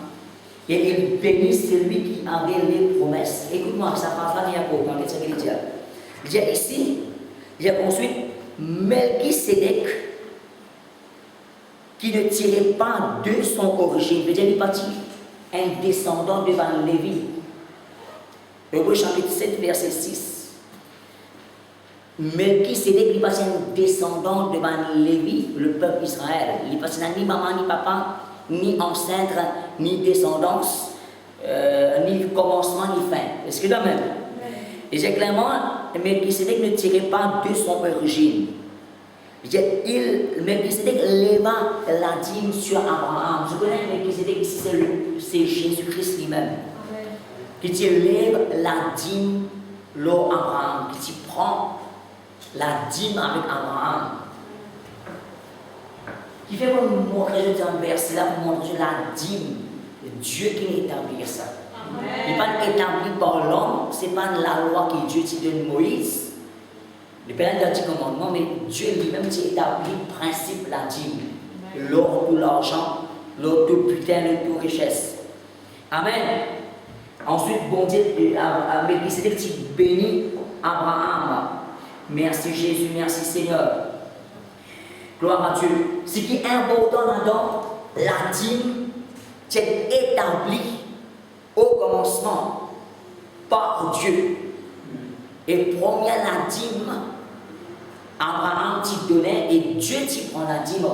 et il bénit celui qui avait les promesses. Écoute-moi, ça parle pas bien pour quand c'est ce qu'il dit. Il dit ici, il y a ensuite Melchisédek qui ne tirait pas de son origine, veut dire il est parti un descendant de Lévi. Hébreux chapitre 7, verset 6. Melchisédek il est passé un descendant de Lévi, le peuple d'Israël. Il n'est passé ni maman, ni papa, ni ancêtre, ni descendance, ni commencement, ni fin. Est-ce que là même? Et c'est clairement, Melchisédek ne tirait pas de son origine. Melchisédek leva la dîme sur Abraham. Je connais Melchisédek ici, c'est Jésus-Christ lui-même. Qui lève la dîme l'eau Abraham, qui prend la dîme avec Abraham. Qui fait pour nous montrer un verset là pour montrer la dîme de Dieu qui établit ça. Il n'est pas établi par l'homme, ce n'est pas la loi que Dieu t'a donné Moïse. Le Père a dit commandement, mais Dieu lui-même a établi le principe de la dîme. L'or, tout l'argent, l'or, tout butin, tout richesse. Amen. Ensuite, bon Dieu, Melchisédek qui bénit Abraham. Merci Jésus, merci Seigneur. Gloire à Dieu. Ce qui est important là-dedans, la dîme, c'est établi au commencement par Dieu. Et première la dîme, Abraham t'y donnait et Dieu t'y prend la dîme.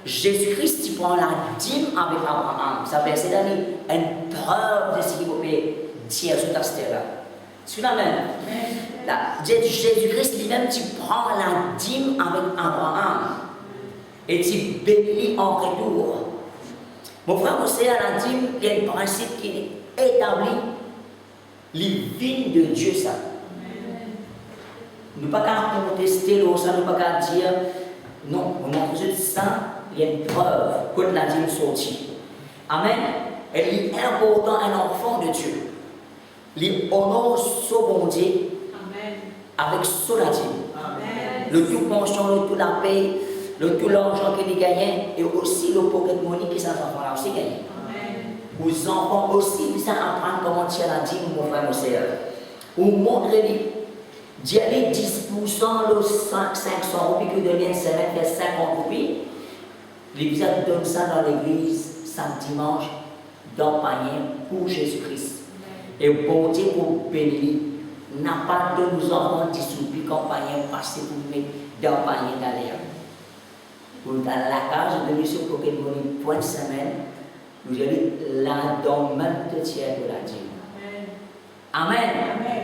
Jésus-Christ t'y prend la dîme avec Abraham. Ça veut dire une preuve de ce qu'il faut dire sur ta terre. C'est la même. Jésus-Christ lui-même t'y prend la dîme avec Abraham et t'y bénit en retour. Mon frère, vous savez, à la dîme, il y a un principe qui est établi. Les vignes de Dieu, ça. Nous ne pouvons pas contester ça, nous ne pouvons pas dire non, on montre ça, il y a une preuve que la dîme sortie. Amen. Elle est important, un enfant de Dieu. Il honore son bon Dieu avec son la dîme. Le tout pension, le tout la paix, le tout l'argent qu'il gagne et aussi le pocket money qui s'en enfants aussi gagné. Aux enfants aussi, ils apprennent comment tirer la dîme, mon frère, mon sœur. Ou montrez-lui. D'y aller 10%, le 500 roupies que devient 50 roupies. L'Église donne ça dans l'église, samedi dimanche, dans le panier pour Jésus-Christ. Et bon Dieu pour bénir, n'a pas de nous enfants 10 roupies comme panier passé pour mettre dans le panier d'aller. Pour dans la case de M. Pokémon pour une semaine, vous allez là dans même de tiers de la dîme. Amen. Amen.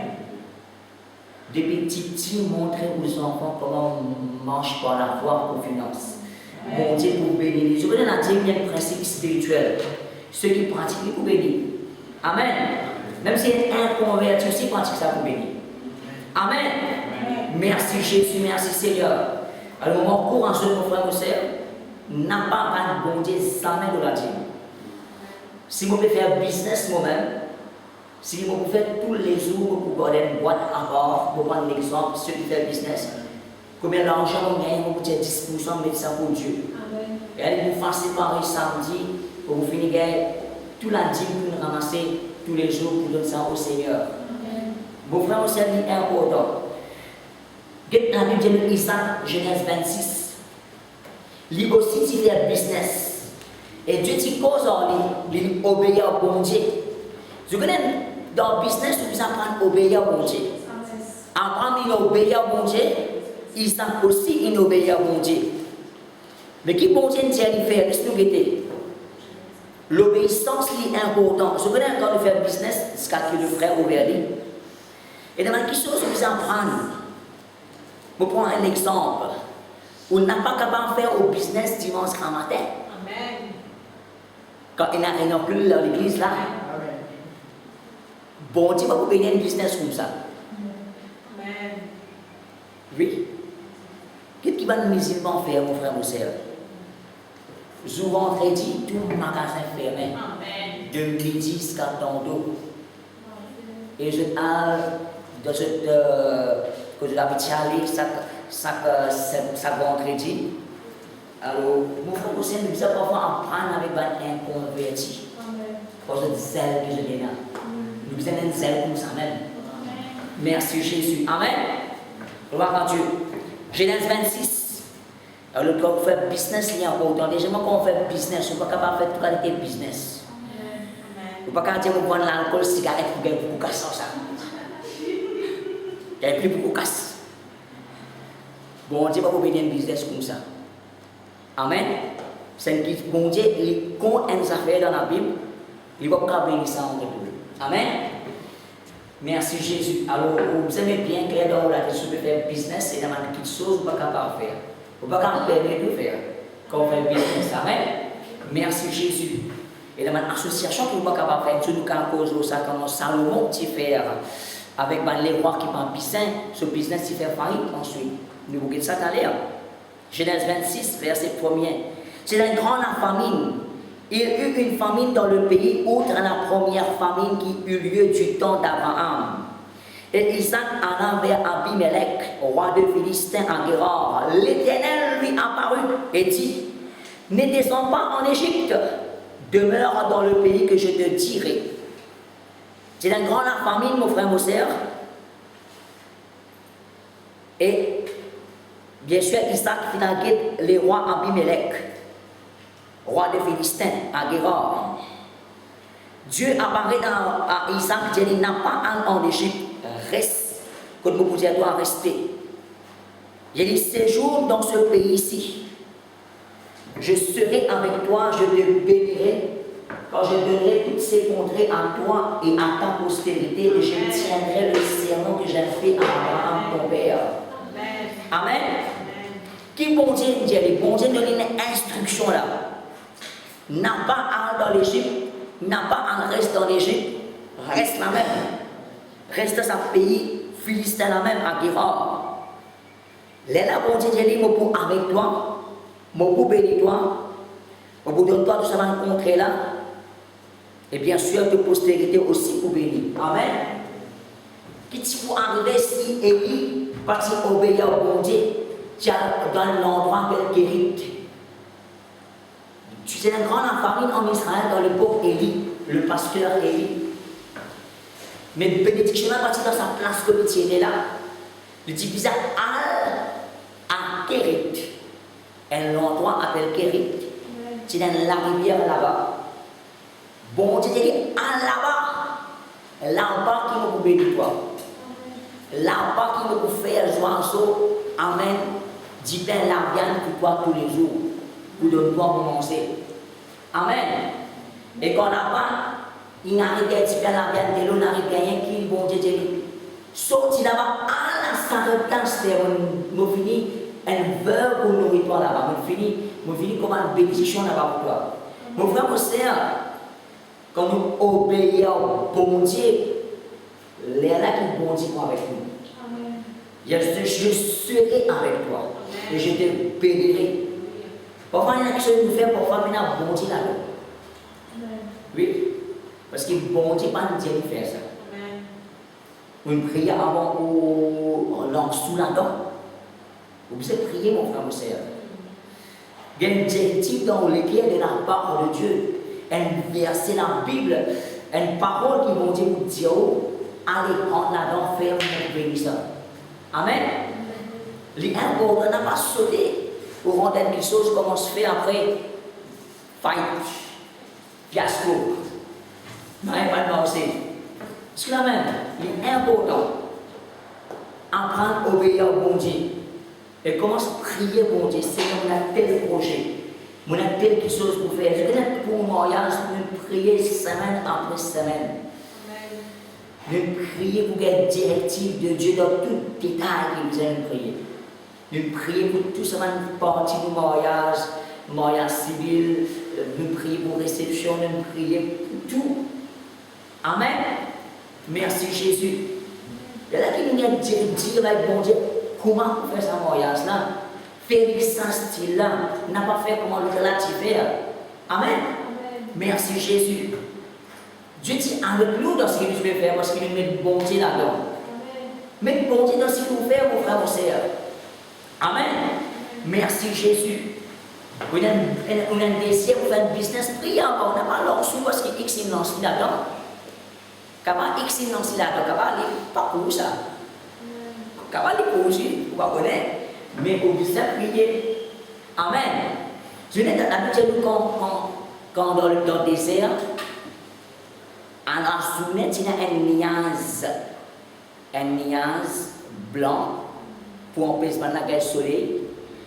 Depuis petit, montrer aux enfants comment on mange par la foi pour finance. Bon Dieu pour bénir. Je connais la dîme, il y a un principe spirituel. Ceux qui pratiquent pour bénir. Amen. Même si un converti aussi pratique ça pour bénir. Amen. Merci Jésus, merci Seigneur. Alors, mon courageux, mon frère, mon sœur, n'a pas un bon Dieu jamais de la dîme. Si vous pouvez faire business moi-même, si vous pouvez faire tous les jours pour garder une boîte à bord, pour prendre l'exemple, ceux qui font business, combien d'argent vous gagnez, vous pouvez 10% mettre ça pour Dieu. Amen. Et allez vous faire séparer samedi pour vous finir gagner toute la dîme pour nous ramasser tous les jours pour donner ça au Seigneur. Amen. Mon frère, c'est important. La Bible dit Isaac, Genèse 26. Lui aussi, il fait business. Et Dieu dit cause il obéit au bon Dieu. Je connais dans le business, nous apprendre à obéir au bon Dieu. Apprendre à obéir au bon Dieu, ils savent aussi à obéir au bon Dieu. Mais qui bon Dieu dit à faire, qu'est-ce que nous mettons? L'obéissance est importante. Je connais quand nous faisons business, ce que le frère Auverly. Et dans ma question, vous apprendre. Je prends un exemple. On n'a pas capable de faire au business dimanche matin. Amen. Quand il n'y a rien plus dans l'église là. Amen. Bon Dieu va vous payer un business comme ça. Amen. Oui. Qu'est-ce qui va nous musulmans faire, mon frère, mon soeur? Jour vendredi, tout le magasin fermé. Amen. De midi jusqu'à tantôt. Et je dans cette que je l'avais chargé chaque vendredi. Alors, mon frère aussi, nous devons parfois apprendre avec un converti. Parce que c'est zèle que je l'ai là. Nous devons un zèle comme ça même. Merci Jésus. Amen. Gloire à Dieu. Genèse 26. Alors, quand on fait business, il y a important. Déjà, quand on fait business, on ne peut pas faire toute qualité de business. On ne peut pas dire qu'on prend l'alcool, cigarette, pour gagner beaucoup de casse ça. Il n'y a plus beaucoup de casse. Bon Dieu va vous bénir un business comme ça. Amen. C'est que bon Dieu, il compte une affaire dans la Bible, il va pas bénir ça en retour. Amen. Merci Jésus. Alors, vous aimez bien clair dans la question de faire business et dans la petite chose, vous ne pouvez pas faire. Vous ne pouvez pas permettre de faire quand on fait business. Amen. Merci Jésus. Et dans l'association que vous ne pouvez pas faire, tout nous cause ça comme Salomon qui fait avec les rois qui parlent piscin, ce business qui fait faillite ensuite. Nous vous ça tout à l'heure. Genèse 26, verset 1er. C'est une grande famine. Il y eut une famine dans le pays, outre la première famine qui eut lieu du temps d'Abraham. Et Isaac alla vers Abimelech, roi de Philistins à Guérard. L'Éternel lui apparut et dit, ne descends pas en Égypte, demeure dans le pays que je te dirai. C'est une grande famine, mon frère, mon soeur. Et bien sûr, Isaac fit les rois Abimelech, roi des Philistins, à Guérard. Dieu apparaît à Isaac, Dieu dit, n'a pas en Égypte, reste, comme vous pouvez doit rester. Il dit, séjourne dans ce pays-ci. Je serai avec toi, je te bénirai, quand je donnerai toutes ces contrées à toi et à ta postérité, et je tiendrai le serment que j'ai fait à Abraham, ton père. Amen. Amen. Qui bon Dieu dit, bon Dieu donne une instruction là. N'a pas à dans l'Égypte, n'a pas à rester dans l'Égypte, reste la même. Reste dans ce pays, Philistin la même, à Guérard. Là, bon Dieu dit, moi pour avec toi, moi pour bénir toi, moi pour donner toi tout ça va rencontrer là. Et bien sûr, de postérité aussi pour bénir. Amen. Qui pour arriver si Élie, parce qu'il obéit au bon Dieu, dans l'endroit qu'elle guérit. Tu sais, une grande famine en Israël dans le pauvre Élie, le pasteur Élie. Mais bénédiction est parti dans sa place que tu es là. Il dit bizarre, à Kérit. Un endroit appelé Kérit. C'est dans la rivière là-bas. Bon Dieu dit, là-bas qui nous bénit toi. Là-bas qui nous faire joyeux. Amen. Dis bien la viande pour toi tous les jours. Pour donner toi pour manger. Amen. Et quand là-bas, il n'arrive pas à dire la viande de l'eau, n'arrive rien qui bon Dieu dit. Sorti là-bas, à la sainte nous finit un verre pour nourrir toi là-bas. Nous finit comme une bénédiction là-bas pour toi. Mon frère, mon soeur, quand nous obéissons au bon Dieu, les là qui bon Dieu avec nous. Amen. Je serai avec toi. Amen. Et je te bénirai. Parfois, il y a quelque chose que nous faisons, parfois, il y a un bon Dieu là-bas. Oui. Parce que bon Dieu, pas Dieu qui fait ça. Amen. Une prière avant en langue sous la dent. Vous pouvez prier, mon frère, mon soeur. Il y a une directive dans laquelle de la parole de Dieu. Un verset dans la Bible, une parole qui vont dire vous dire, allez prendre la dent ferme pour bénir ça. Amen. L'important n'a pas sauté pour rendre quelque chose comme on se fait après. fight, fiasco. Mais pas de marcher. C'est la même. Il est important. Apprendre à obéir au bon Dieu. Et commence à prier au bon Dieu. C'est comme on a tel projet. On a telle chose pour faire. Je connais pour le mariage, nous prier semaine après semaine. Nous prier pour les directives de Dieu dans tout détail que vous allez prier. Nous prier pour tout ce qui est partie du mariage civil, nous prier pour réception, nous prier pour tout. Amen. Merci Jésus. Il y a là qui nous a dit avec bon Dieu, comment on fait ce mariage là? Félix sans style là, n'a pas fait comment le relativer. Amen. Merci Jésus. Dieu dit avec nous dans ce qu'il nous fait faire parce qu'il nous met bon Dieu là-dedans. Mettez bon Dieu dans ce qu'il nous fait, mon frère, mon sœur. Amen. Merci Jésus. On a un désir pour faire un business brillant. On n'a pas l'or sous parce qu'il X lance là-dedans. Comment X lance là-dedans? Comment aller pas pour ça? Comment aller pour aussi? Vous connaissez? Mais au business prier. Amen. Je n'ai pas l'habitude quand dans le désert, à la journée, il y a un nuage blanc pour empêcher le soleil.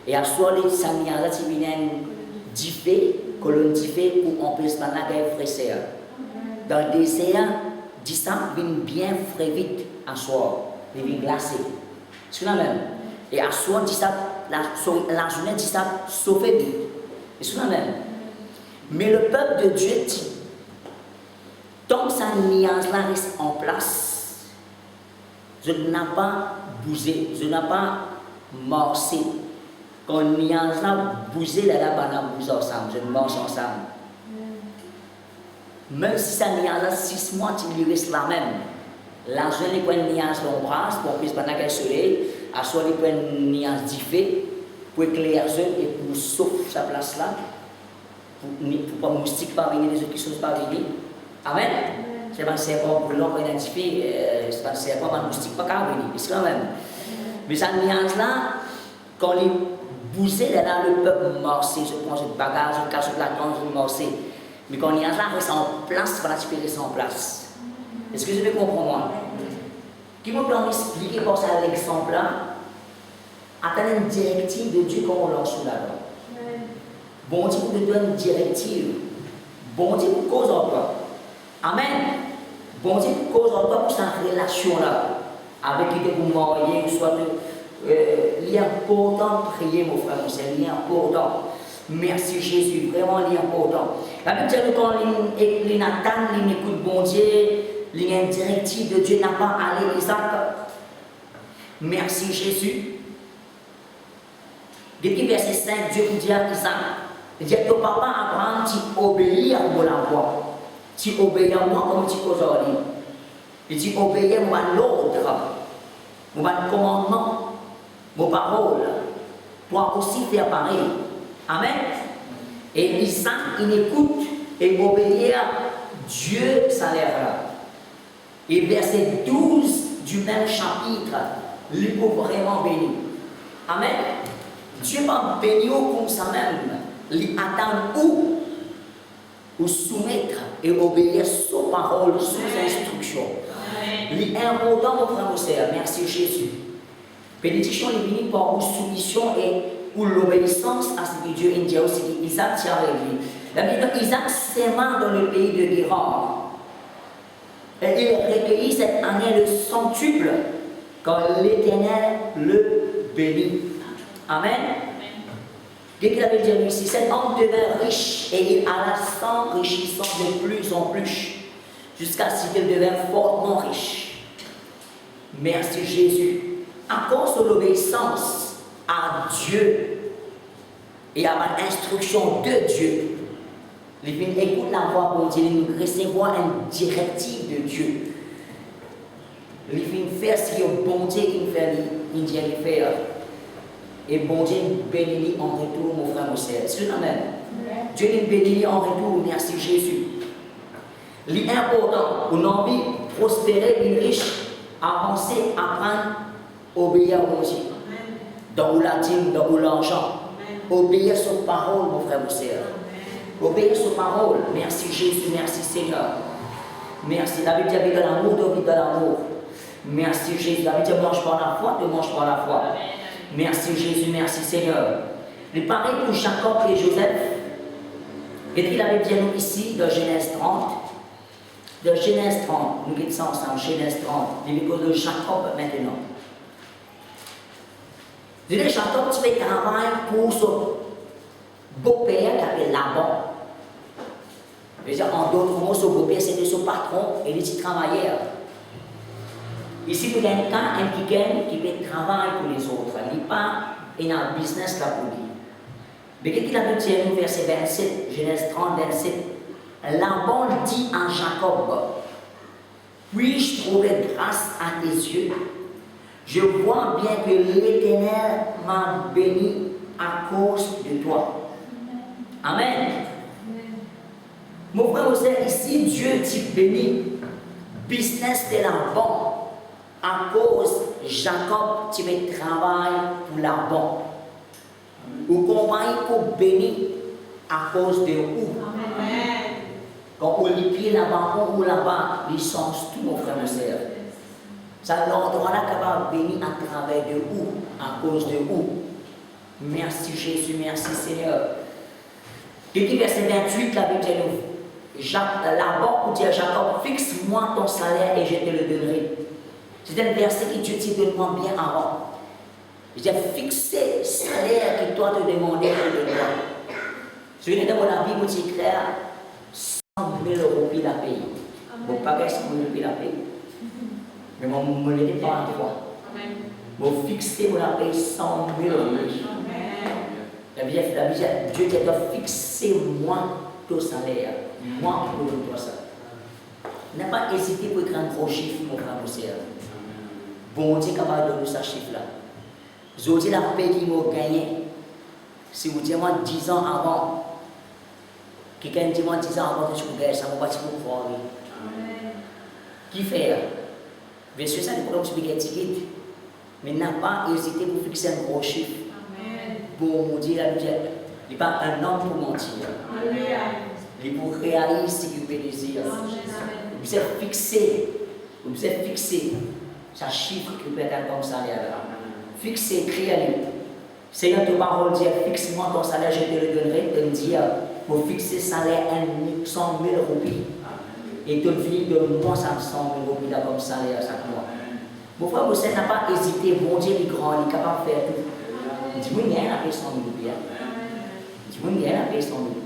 Et à soir, ça nuage il y a un diffé, colonne diffé pour empêcher la fraîcheur. Dans le désert, du sang vient bien frais vite à soir, il vient glacé. C'est la même. Et à soir, la journée, du sang sauve vite. C'est la même. Mais le peuple de Dieu dit, tant que sa nuage-là reste en place, je n'ai pas bougé, je n'ai pas marché. Quand le nuage-là bougé, là-bas, on a bougé ensemble, je marche ensemble. Même si sa nuage-là, 6 mois, il reste la même. Là, je n'ai pas un nuage d'ombrage, pour que pendant le soleil, à soit il prend un nuage diffé, pour éclairer et pour sauver sa place-là, pour pas moustique pas venir, les autres qui sont pas venir. Amen. C'est pas un serpent brûlant qu'on identifie, c'est pas un serpent, un moustique pas qu'à venir. C'est quand même. Mais cette nuage-là, quand il bougeait, là, le peuple marchait, je prends ce bagage, je cache la grande, je marchais. Mais quand le nuage-là reste en place, voilà, tu peux rester en place. Est-ce que je vais comprendre? Qui m'a pu expliquer pour ça l'exemple-là? Attendre une directive de Dieu quand on lance là-dedans. Bon Dieu vous donne une directive. Bon Dieu vous cause encore. Amen. Bon Dieu vous cause encore pour cette relation-là. Avec qui vous mariez, soit il est important de prier, mon frère, c'est important. Merci Jésus, vraiment il est important. La Bible dit que quand les Nathan, il écoute bon Dieu, il y a une directive de Dieu n'a pas allé Isaac. Merci Jésus. Depuis verset 5, Dieu vous dit à Isaac, il dit que ton papa Abraham, tu obéis à mon voix. Tu obéis à moi comme tu aujourd'hui. Et tu obéis à l'ordre, mon commandement, mon parole, pour aussi faire pareil. Amen. Et Isaac, il écoute et obéit à Dieu, ça lèvera. Et verset 12 du même chapitre, il faut vraiment bénir. Amen. Dieu va bénir comme ça même. Il attend ou soumettre et obéir sous parole, sous instruction. Il est important, mon frère, mon sœur. Merci Jésus. Bénédiction est venue par une soumission et ou l'obéissance à ce que Dieu a dit aussi qu'Isaac tient avec lui. La Bible dit Isaac s'aima dans le pays de Guérard. Et il recueillit cette année le centuple quand l'Éternel le bénit. Amen. Qu'est-ce qu'il avait dit ici? Cet homme devint riche et il alla s'enrichissant de plus en plus jusqu'à ce qu'il devint fortement riche. Merci Jésus. À cause de l'obéissance à Dieu et à l'instruction de Dieu, les gens écoutent la voix de Dieu, ils recevoir une directive de Dieu. Les gens font ce que bon Dieu fait, ils disent faire. Et bon Dieu bénit en retour, mon frère, mon sœur. Est-ce que amen? Dieu nous bénit en retour, merci Jésus. L'important, on a envie de prospérer, d'être riche, avancer, apprendre, obéir à bon Dieu. Dans la dîme, dans l'argent. Obéir à son parole, mon frère, mon sœur. Obéir sur parole. Merci Jésus, merci Seigneur. Merci. La Bible dit avec de l'amour, de vivre de l'amour. Merci Jésus. La Bible dit mange par la foi, de mange par la foi. Merci Jésus, merci Seigneur. Il paraît pour Jacob et Joseph. Et puis la Bible dit nous ici, de Genèse 30. De Genèse 30, nous quittons ensemble, Genèse 30, il est de Jacob maintenant. Je dis, Jacob, tu fais travail pour son beau-père qui s'appelle Laban. Je veux dire, en d'autres mots, son beau-père, c'était son patron et il était travailleur. Ici, il y a un cas impliqué qui fait travail pour les autres. Il n'est pas un business là pour lui. Mais qu'est-ce qu'il a dit au verset 27, Genèse 30, 27? Laban dit à Jacob, puis-je trouver grâce à tes yeux? Je vois bien que l'Éternel m'a béni à cause de toi. Amen. Mon frère, vous savez, ici, Dieu dit béni. Business de Laban. À cause Jacob, tu mets travail pour Laban. Vous comprenez pour bénir à cause de où? Amen. Quand on lit pied là-bas ou là-bas, ils changent tout, mon frère, mon sœur. Ça l'ordre-là capable de bénir à travers de où? À cause de où? Merci Jésus, merci Seigneur. Depuis verset 28, la Bible dit Laban pour dire Jacob, fixe-moi ton salaire et je te le donnerai. C'est un verset que Dieu dit donne-moi bien avant. J'ai fixé le salaire que toi te demandais de moi. Je vais dans la Bible, tu écris 100 000 roupies la paye. Bon, pas 100 000 roupies la paye. Mais moi, je ne me l'ai pas à toi. Je fixer pour la paye 100 000 roupies. La Bible, Dieu dit fixer moi ton salaire. Moi, pour toi ça. N'a pas hésité pour écrire un gros chiffre, mon frère, mon sœur. Bon Dieu, capable de donner ce chiffre-là. Je dis la paix qui m'a gagné. Si vous dites moi 10 ans avant, quelqu'un dit moi 10 ans avant que je vous gagne, ça ne va pas vous croire. Qui fait? Bien sûr, ça n'est pas comme si vous avez ticket. Mais n'a pas hésité pour fixer un gros chiffre. Bon, mon Dieu, il n'est pas un homme pour mentir. Il est pour réaliser ce qu'il peut désir. Vous êtes fixé. Vous êtes fixé. Ça chiffre que vous êtes comme salaire. Fixez, criez-le. Seigneur, ta parole dit, fixe-moi ton salaire, je te le donnerai. Tu me dis, pour fixer salaire 100 000 roupies. Et tu me dis, donne-moi 100 000 roupies comme salaire chaque mois. Mon frère, vous n'a pas hésité, mon Dieu, il est grand, il est capable de faire tout. Dis-moi, il y a un appel 100 000 roupies. Dis-moi, il y a un appel 100 000 roupies.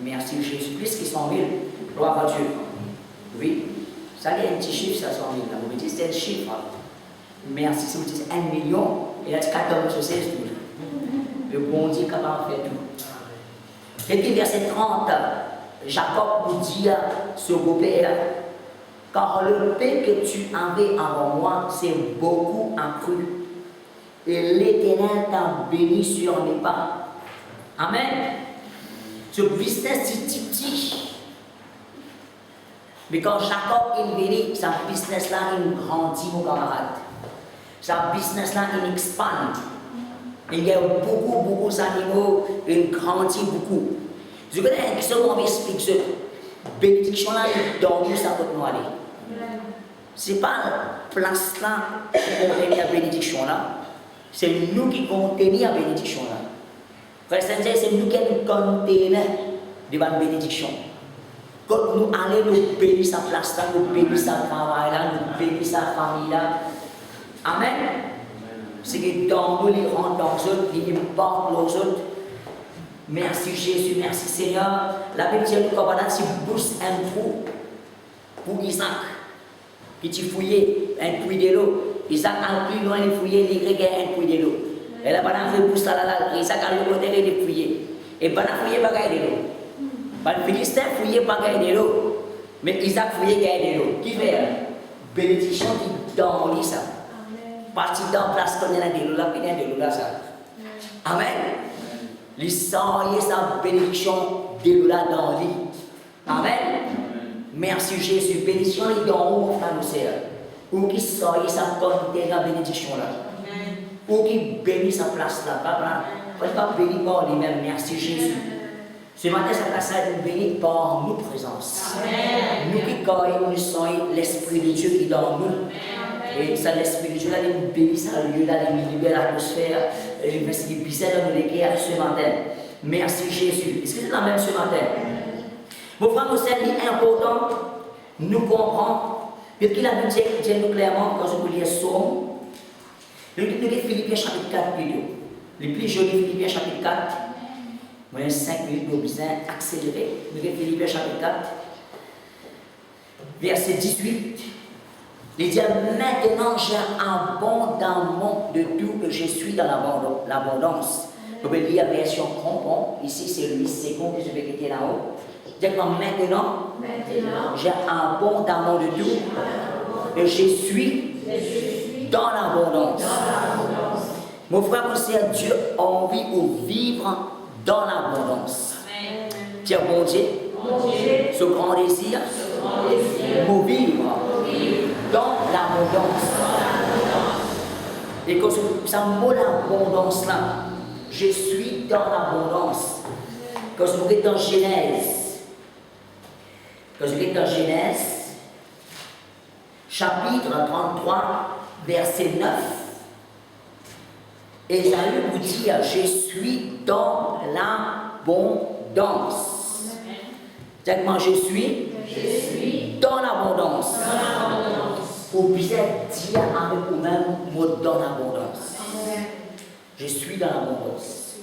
Merci Jésus, plus que 100 000. Gloire à Dieu. Oui, ça y est un petit chiffre, ça 100 000. Vous me dites, c'est un chiffre. Merci, si vous dites 1 million, il y a 14 sur 16 jours. Le bon Dieu est capable de faire tout. Et puis verset 30, Jacob vous dit à ce beau-père, car le pain que tu avais avant moi, c'est beaucoup accru. Et l'Éternel t'a béni sur mes pas. Amen. Ce business est petit. Mais quand Jacob est béni, sa business-là, il grandit, mon camarade. Sa business-là, il expand. Il y a beaucoup d'animaux, il grandit beaucoup. Je connais un seul qui explique ce bénédiction-là, il dort ça pour nous aller. Ce n'est pas la place-là qui contient la bénédiction-là, c'est nous qui contenons la bénédiction-là. Frère Saint-Jean, c'est nous qui contenons la bénédiction. Quand nous allons nous bénir sa place-là, nous bénir sa travail-là, nous bénir sa famille-là. Amen. C'est que dans nous, les rendent dans les autres, les importent aux autres. Merci Jésus, merci Seigneur. La Bible dit que si vous poussez un trou pour Isaac, qui tu fouillé un puits de l'eau, Isaac a plus loin de fouiller, il y a un puits de l'eau. Et là, pendant que vous poussez là, Isaac a le côté de fouiller. Et pendant que fouiller, pas de l'eau. Pendant que Philistin fouillait, pas de l'eau. Mais Isaac fouillait, gagne de l'eau. Qui fait? Bénédiction qui dans l'Isa. Parti dans place qu'on a de l'eau, là, puis il y a de l'eau là, ça. Amen. L'Isa, il y a sa bénédiction de l'eau là dans l'île. Amen. Merci Jésus. Bénédiction est dans où, mon frère, mon sœur? Ou qui sort, il sa bonne la bénédiction là. Ou qui bénit sa place là. Pas béni par lui-même. Merci Jésus. Ce matin, ça passe à être béni par nos présences. Nous qui croyons, nous sommes l'Esprit de Dieu qui est dans nous. Et ça, l'Esprit de Dieu, là, il nous bénit, ça, le lieu, là, il libère l'atmosphère, il nous bizarre dans nos cœurs ce matin. Merci Jésus. Est-ce que c'est la même ce matin? Mon frère, nous c'est important, nous comprendre, parce qu'il a dit nous clairement, quand je vous lis Psaume, nous lisons Philippiens chapitre 4 vidéo. Les plus jolis Philippiens chapitre 4. Moi, 5 minutes, nous besoin accélérer. Nous lisons Philippiens chapitre 4, verset 18. Il dit maintenant j'ai abondamment de tout que je suis dans l'abondance. Vous pouvez lire la version crampon. Ici, c'est le second que je vais quitter là-haut. Dites-moi maintenant, j'ai abondamment de tout et je suis dans l'abondance. Mon frère, mon sœur, Dieu a envie de vivre dans l'abondance. Tiens, bon Dieu, ce grand désir, pour vivre dans l'abondance. Et quand ça mot l'abondance là, je suis dans l'abondance. Quand je regarde dans Genèse, chapitre 33, verset 9, Ésaü vous dit, je suis dans l'abondance. Dites-moi, je suis dans l'abondance. Vous pouvez dire avec vous-même, moi, dans l'abondance. Je suis dans l'abondance.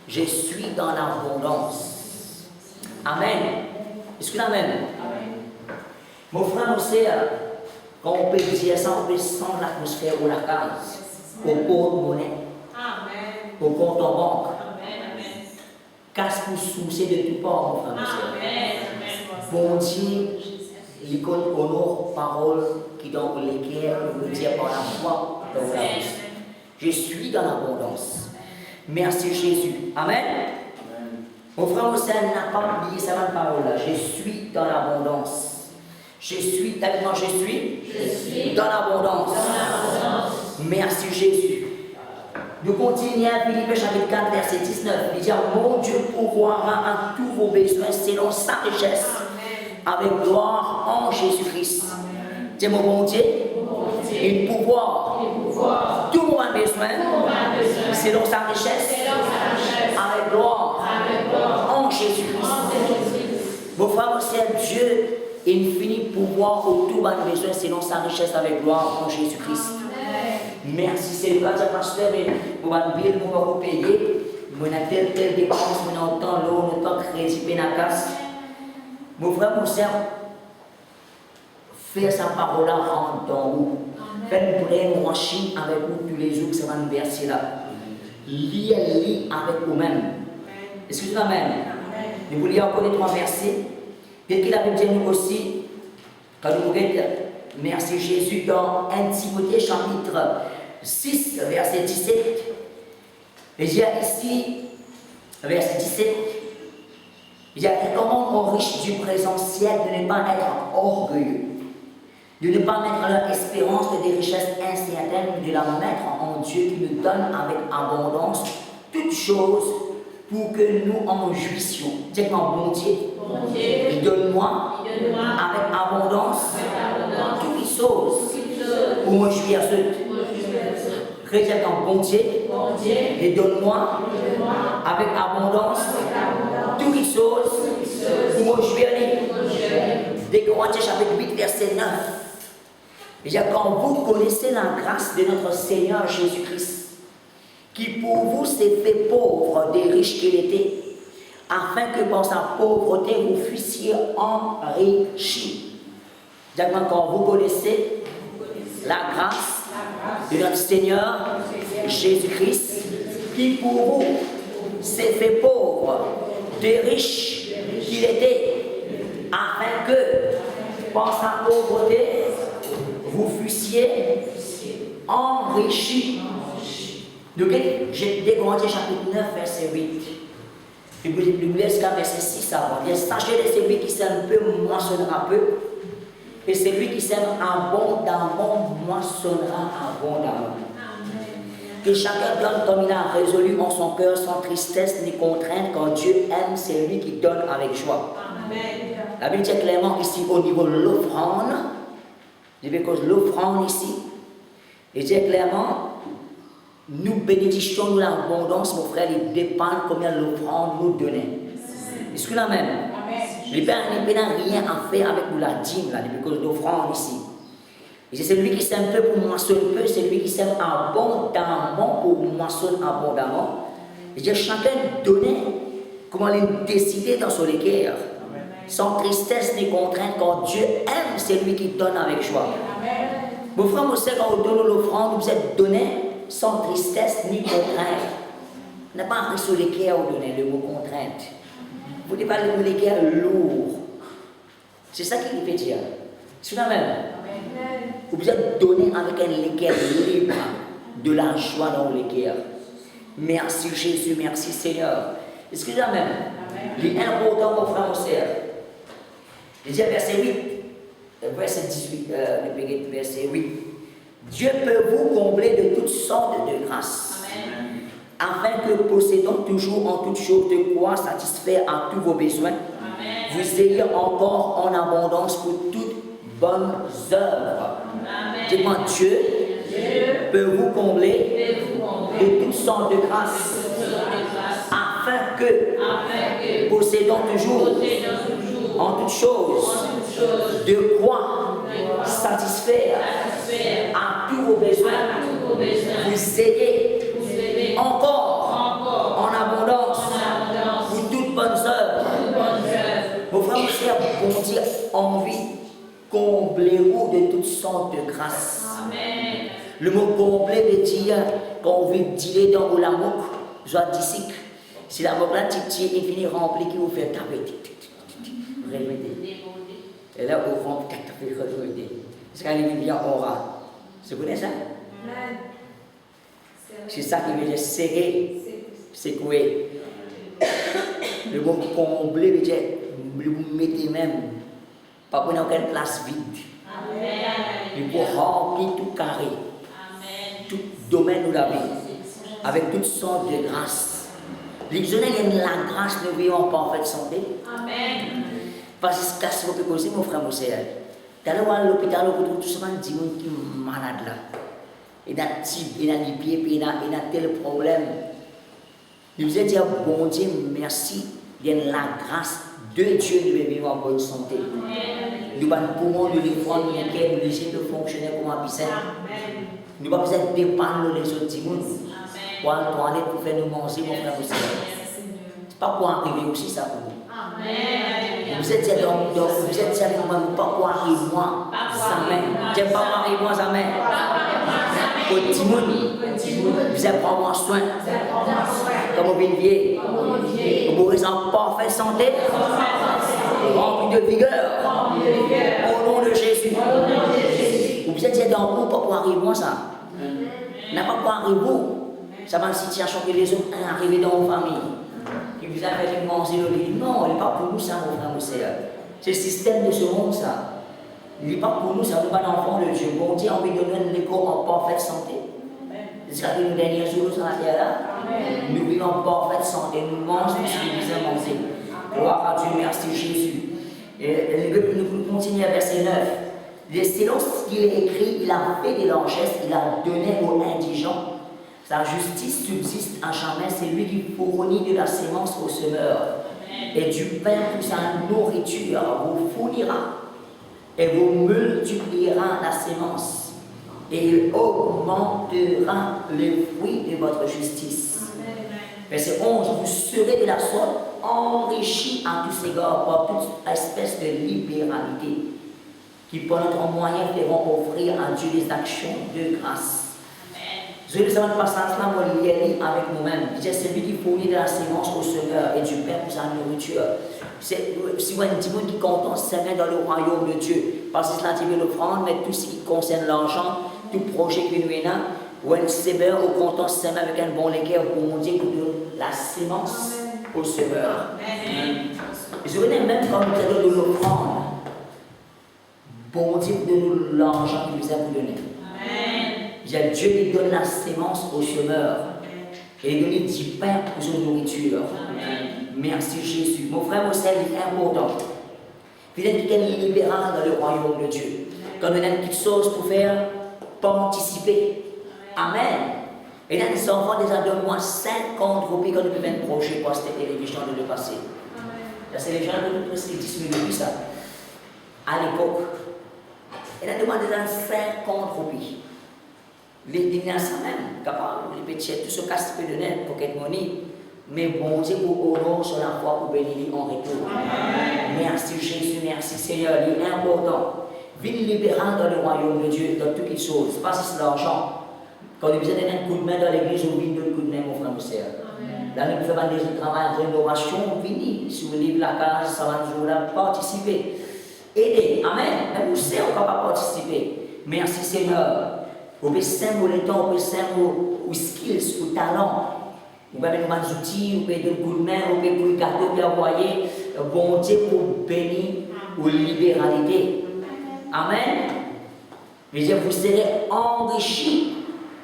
Je suis dans l'abondance. Amen. Est-ce que l'amen? Mon frère, mon sœur, quand on peut dire ça, on peut sentir l'atmosphère ou la case, au porte-monnaie, au compte en banque. Casse pour soucier de tout part, mon frère, mon sœur. Bon Dieu, l'icône honore parole qui donne l'équerre, le dire par la foi dans la bouche. Je suis dans l'abondance. Merci Jésus. Amen. Mon frère, mon sœur n'a pas oublié cette parole-là. Je suis dans l'abondance. Je suis dans l'abondance. Merci Jésus. Nous continuons à Philippiens chapitre 4, verset 19. Il dit, mon Dieu pourvoira à tous vos besoins selon sa richesse, avec gloire en Jésus-Christ. C'est mon bon Dieu. Il pourvoit tout mon besoin selon sa richesse, avec gloire en Jésus-Christ. Mon frère, mon Seigneur, Dieu, il finit pouvoir tout mon besoin selon sa richesse, avec gloire en Jésus-Christ. Merci, c'est le cas de pasteur, mais vous allez bien vous payer. Vous avez telle dépense, vous avez autant l'eau, autant crédit, pénacasse. Mon frère, mon sœur, faire sa parole rentre dans vous. Faites une machine avec vous tous les jours que ça va nous verser là. Liez avec vous-même. Est-ce que c'est la même? Nous vous lisons encore les 3 versets. Et qu'il avait dit nous aussi, quand nous regardons, merci Jésus, dans 1 Timothée chapitre 6, verset 17. Et il y a ici, verset 17, il y a comment aux riches du présent siècle de ne pas être orgueilleux, de ne pas mettre leur espérance des richesses incertaines, mais de la mettre en Dieu qui nous donne avec abondance toutes choses pour que nous en jouissions. Dites-moi, bon Dieu, donne-moi avec abondance toutes les choses pour me jouir ce. Chrétien, bon Dieu, et donne-moi avec abondance toutes les choses pour me jouir. Des Corinthiens chapitre 8, verset 9. Et quand vous connaissez la grâce de notre Seigneur Jésus-Christ, qui pour vous s'est fait pauvre des riches qu'il était, afin que par sa pauvreté vous fussiez enrichis. Quand vous connaissez la grâce de notre Seigneur Jésus-Christ, qui pour vous s'est fait pauvre des riches qu'il était, afin que par sa pauvreté vous fussiez enrichis. Donc, j'ai des Corinthiens chapitre 9, verset 8. Je vous laisse là, verset 6 avant. Sachez de celui qui sème peu moissonnera peu, et celui qui sème abondamment moissonnera abondamment. Que chacun donne comme il a résolu en son cœur, sans tristesse ni contrainte, quand Dieu aime, c'est lui qui donne avec joie. Amen. La Bible dit clairement ici au niveau de l'offrande, je vais cause l'offrande ici, il dit clairement, nous bénédicions de l'abondance, mon frère, il dépend combien l'offrande nous donnait. Est-ce que la même? Il n'a rien à faire avec la dîme, là, depuis cause l'offrande ici. Et c'est celui qui sème peu pour moissonner peu, c'est celui qui sème abondamment pour moissonner abondamment. Et Dieu, chacun donnait comment il décidait dans son cœur, sans tristesse ni contrainte, quand Dieu aime, c'est lui qui donne avec joie. Mon frère, mon sœur, quand on donne l'offrande, vous êtes donné sans tristesse ni contrainte. On n'a pas appris sur le cœur au donner le mot contrainte. Vous n'avez pas le cœur lourd. C'est ça qu'il fait dire. C'est la même. Vous êtes donné avec un cœur libre, de la joie dans le cœur. Merci Jésus, merci Seigneur. Est-ce que c'est la même? Il est important, mon frère, mon sœur. Il dit verset 8, verset 18, verset 8. Dieu peut vous combler de toutes sortes de grâces, afin que possédant toujours en toutes choses de quoi satisfaire à tous vos besoins, vous ayez encore en abondance pour toutes bonnes œuvres. Dis-moi, Dieu peut vous combler de toutes sortes de grâces, afin que possédant toujours en toutes choses de quoi satisfaire à tous vos besoins, vous ayez encore en abondance pour toutes bonnes œuvres. Mon frère, mon frère, bon Dieu, envie, comblez-vous de toutes sortes de grâces. Le mot combler veut dire qu'on veut dire dans l'amour, soit d'ici. Si la là, tu es infini rempli, qui vous fait taper. Et là, au fond, c'est quand il vient aura. Vous connaissez ça? C'est ça qui veut dire serrer, secouer. Le mot combler veut dire vous mettez même, pas pour aucune place vide. Il faut remplir tout carré, tout domaine de la vie, avec toutes sortes de grâces. Les jeunes qui ont la grâce de vivre en parfaite santé. Amen. Parce que ce que vous pouvez mon frère, mon sœur, d'aller à l'hôpital, vous trouvez tout simplement des gens qui sont malades là. Il a des pieds, il a tel problème. Nous vous dire, bon Dieu, merci, il y a la grâce de Dieu de vivre en bonne santé. Nous pouvons nous défendre, nous laisser de fonctionner comme un piscine. Nous ne pouvons pas dépendre les autres gens. Pour aller pour faire nous manger, mon frère, mon sœur. Ce n'est pas pour arriver aussi ça pour nous. Vous êtes avec moi, pas pour arriver moi, jamais. J'aime pas pour arriver moi, jamais. Au Timoun, vous êtes prendre moi soin. Comme au Villiers. Vous êtes en parfaite santé, rempli de vigueur. Au nom de Jésus. Vous êtes dans vous, pas pour arriver moi, ça. N'a pas pour arriver vous. Ça va une situation que les autres arrivent dans vos familles. Qui vous a fait manger le lit. Non, il n'est pas pour nous, ça, mon frère, mon sœur. C'est le système de ce monde, ça. Il n'est pas pour nous, ça, nous pas d'enfants de Dieu. Bon Dieu a envie de donner l'écho en parfaite santé. C'est ce que nous derniers jours sur la terre là. Nous vivons en parfaite santé. Nous mangeons ce que nous avons mangé. Gloire à Dieu, merci Jésus. Et nous continuons à verset 9. Selon ce qu'il est écrit, il a fait des largesses, il a donné aux indigents. Sa justice subsiste à jamais, c'est lui qui fournit de la sémence au semeur. Et du pain pour sa nourriture vous fournira et vous multipliera la sémence. Et il augmentera les fruits de votre justice. Verset 11, vous serez de la sorte enrichis à tous égards par toute espèce de libéralité qui par notre moyen feront offrir à Dieu des actions de grâce. Je vais savoir le passage là, moi, il avec nous-mêmes. C'est celui qui fournit de la sémence au semeur et du pain pour sa nourriture. Si vous avez un petit monde qui compte s'aimer dans le royaume de Dieu, parce que cela dit l'offrande, mais tout ce qui concerne l'argent, tout projet que nous avons, ou un semeur au content s'aimer avec un bon légueur pour dire que nous la sémence au semeur. Je venais même comme cadeau de l'offrande. Bon Dieu, de nous l'argent qu'il nous a donné. Il y a Dieu qui donne la sémence au semeur. Et il donne du pain pour son nourriture. Merci Jésus. Mon frère, mon sœur, il est important. Vous êtes quelqu'un libéral dans le royaume de Dieu. Quand on a une petite chose pour faire, participer. Amen. Et là, les enfants déjà donnent-moi 50 roupies quand ils peuvent être proches pour cette télévision de le passé. Là, c'est les gens qui ont presque 10 minutes depuis ça. À l'époque. Et là, demande déjà 50 roupies. Les dîners ça même, capable, les petits, tout ce casse peu de net, pocket money. Mais bon Dieu, pour honorer sur la foi, pour bénir en retour. Merci Jésus, merci Seigneur, il est important. Ville libérale dans le royaume de Dieu, dans toutes les choses. Pas si c'est l'argent. Quand vous avez un coup de main dans l'église, on vient de coup de main, mon frère, mon sœur. Là, nous faisons des travail de rénovation, on finit. Si vous livrez la case, ça va nous là, participer. Aidez, amen. Mais vous savez, on ne peut pas participer. Merci Seigneur. Vous pouvez symboliser le temps, vous pouvez symboliser aux skills, aux talents. Vous pouvez mettre des outils, vous pouvez donner un coup de main, vous pouvez pour le gâteau, vous pouvez envoyer bon Dieu pour bénir ou libéralité. Amen. Mais vous serez enrichis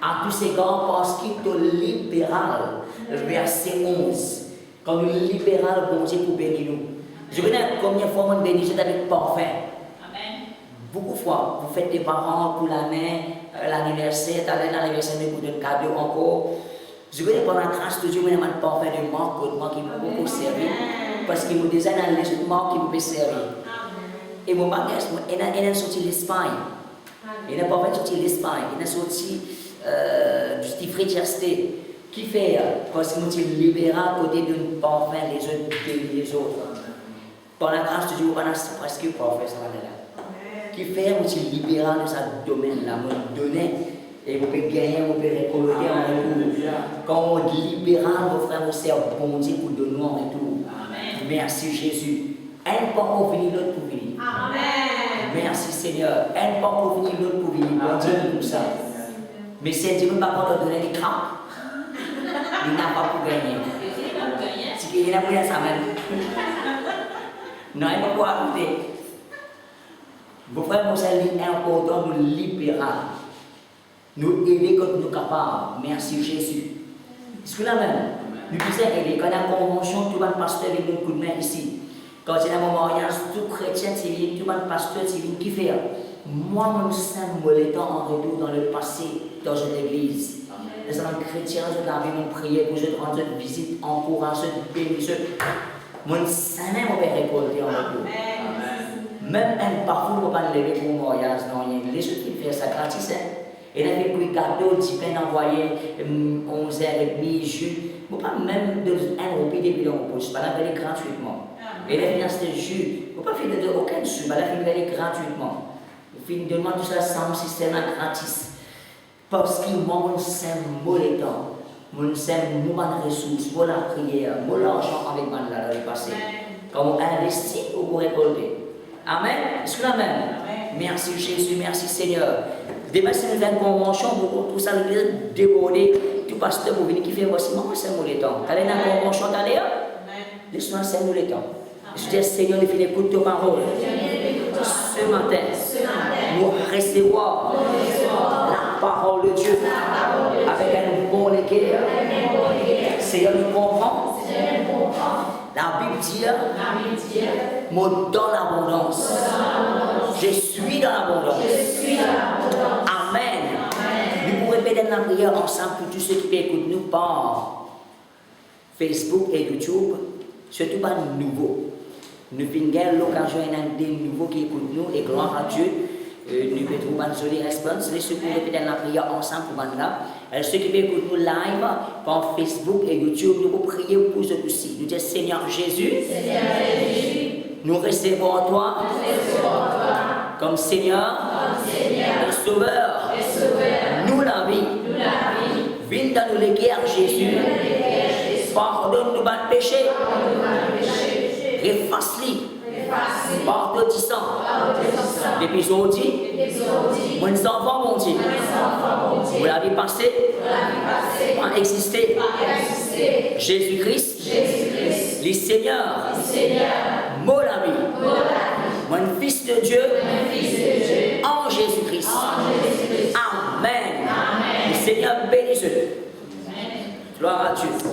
à tous ces gars parce qu'il est libéral. Verset 11. Quand le libéral, bon Dieu pour bénir nous. Je connais combien de fois on bénit avec parfum. Beaucoup de fois, vous faites des parents pour l'anniversaire, t'allez dans l'anniversaire, mais vous donnez cadeau encore. Je connais pendant la grâce de Dieu, mais il y a un parfum de marque qui peut beaucoup servir. Parce qu'il vous déjà dans les marques qui peut servir. Et mon bagage, il a sorti l'Espagne. Il n'a pas fait sortir l'Espagne. Il a sorti du Fréchasté. Qui fait, parce que nous sommes libéraux côté d'un parfum, les autres les autres. Par la grâce de Dieu, on a presque parfait ça là. Qui fait, nous sommes libéraux dans ce domaine-là. Nous donnons et vous pouvez gagner, vous pouvez récolter en retour. Quand on est libéral, vos frères, vos sœurs, bon Dieu pour donner en retour. Merci Jésus. Un pas pour venir, l'autre pour venir. Amen. Merci Seigneur. Un pas pour venir, l'autre pour venir. Bon Dieu pour ça. Mais si Dieu ne va pas donner des crampes, il n'a pas pour gagner. C'est qu'il n'a pas pour ça même. Non, il ne peut pas ajouter. Vos frères, vos sœurs, il est important de libérer. Nous aider quand nous sommes capables. Merci Jésus. Est-ce que là même, nous disons aider. Quand il y a une convention, tout le monde pasteur avec un coup de main ici. Quand il y a un mariage, tout chrétien civil, tout le monde pasteur civil qui fait. Moi, mon symbole étant en retour dans le passé, dans une église. Les hommes chrétiens, je l'avais mon prié pour je rendre une visite, encourager, bénir. Mon symbole on va récolter en retour. Même un parcours, on ne peut pas lever pour un mariage. Non, il y a les gens qui font ça gratis. Et là, il y a des cadeaux, 10 peines envoyés, 11h30, jus. Il ne faut pas même donner un roupier depuis le repos. Je ne peux pas la gratuitement. Et là, il y a des jus. Il ne faut pas faire de aucun sou. Il faut la gratuitement. Il faut demander tout ça sans système gratis. Parce qu'il manque un symbole étant. Mon symbole, mon ressources, mon la prière, mon l'argent avec moi là, dans le passé. Quand on investit, on peut récolter. Amen. Est-ce que l'amen? Merci Jésus, merci Seigneur. Demain, si nous avons une convention, tout ça, nous devons déborder. Tout pasteur, vous venez qui fait voici, moi, c'est mon temps. Allez dans la convention d'aller, laisse-moi c'est mon temps. Je dis, Seigneur, il fait écoute ta parole. Ce matin, nous recevoir la parole de Dieu avec un bon équilibre. Seigneur, nous comprenons. La Bible dit, moi dans l'abondance. Je suis dans l'abondance. Amen. Nous pouvons répéter la prière ensemble pour tous ceux qui écoutent nous par Facebook et YouTube, surtout par nouveaux. Nous avons l'occasion des nouveaux qui écoutent nous et gloire à Dieu. Nous pouvons trouver une jolie réponse. Les ceux qui répéter la prière ensemble pour maintenant. Ceux qui écoutent nous live par Facebook et YouTube, nous pouvons prier pour eux aussi. Nous disons Seigneur Jésus, nous recevons en toi comme Seigneur et Sauveur. Nous la vie. Viens dans nous les guerres, Jésus. Pardonne-nous nos péchés. Efface-les. Par ton sang. Depuis aujourd'hui, mon enfant, mon Dieu, vous l'avez passé, a existé. Jésus-Christ, le Seigneur, mon ami, mon Fils de Dieu, en Jésus-Christ. Amen. Gloire à Dieu.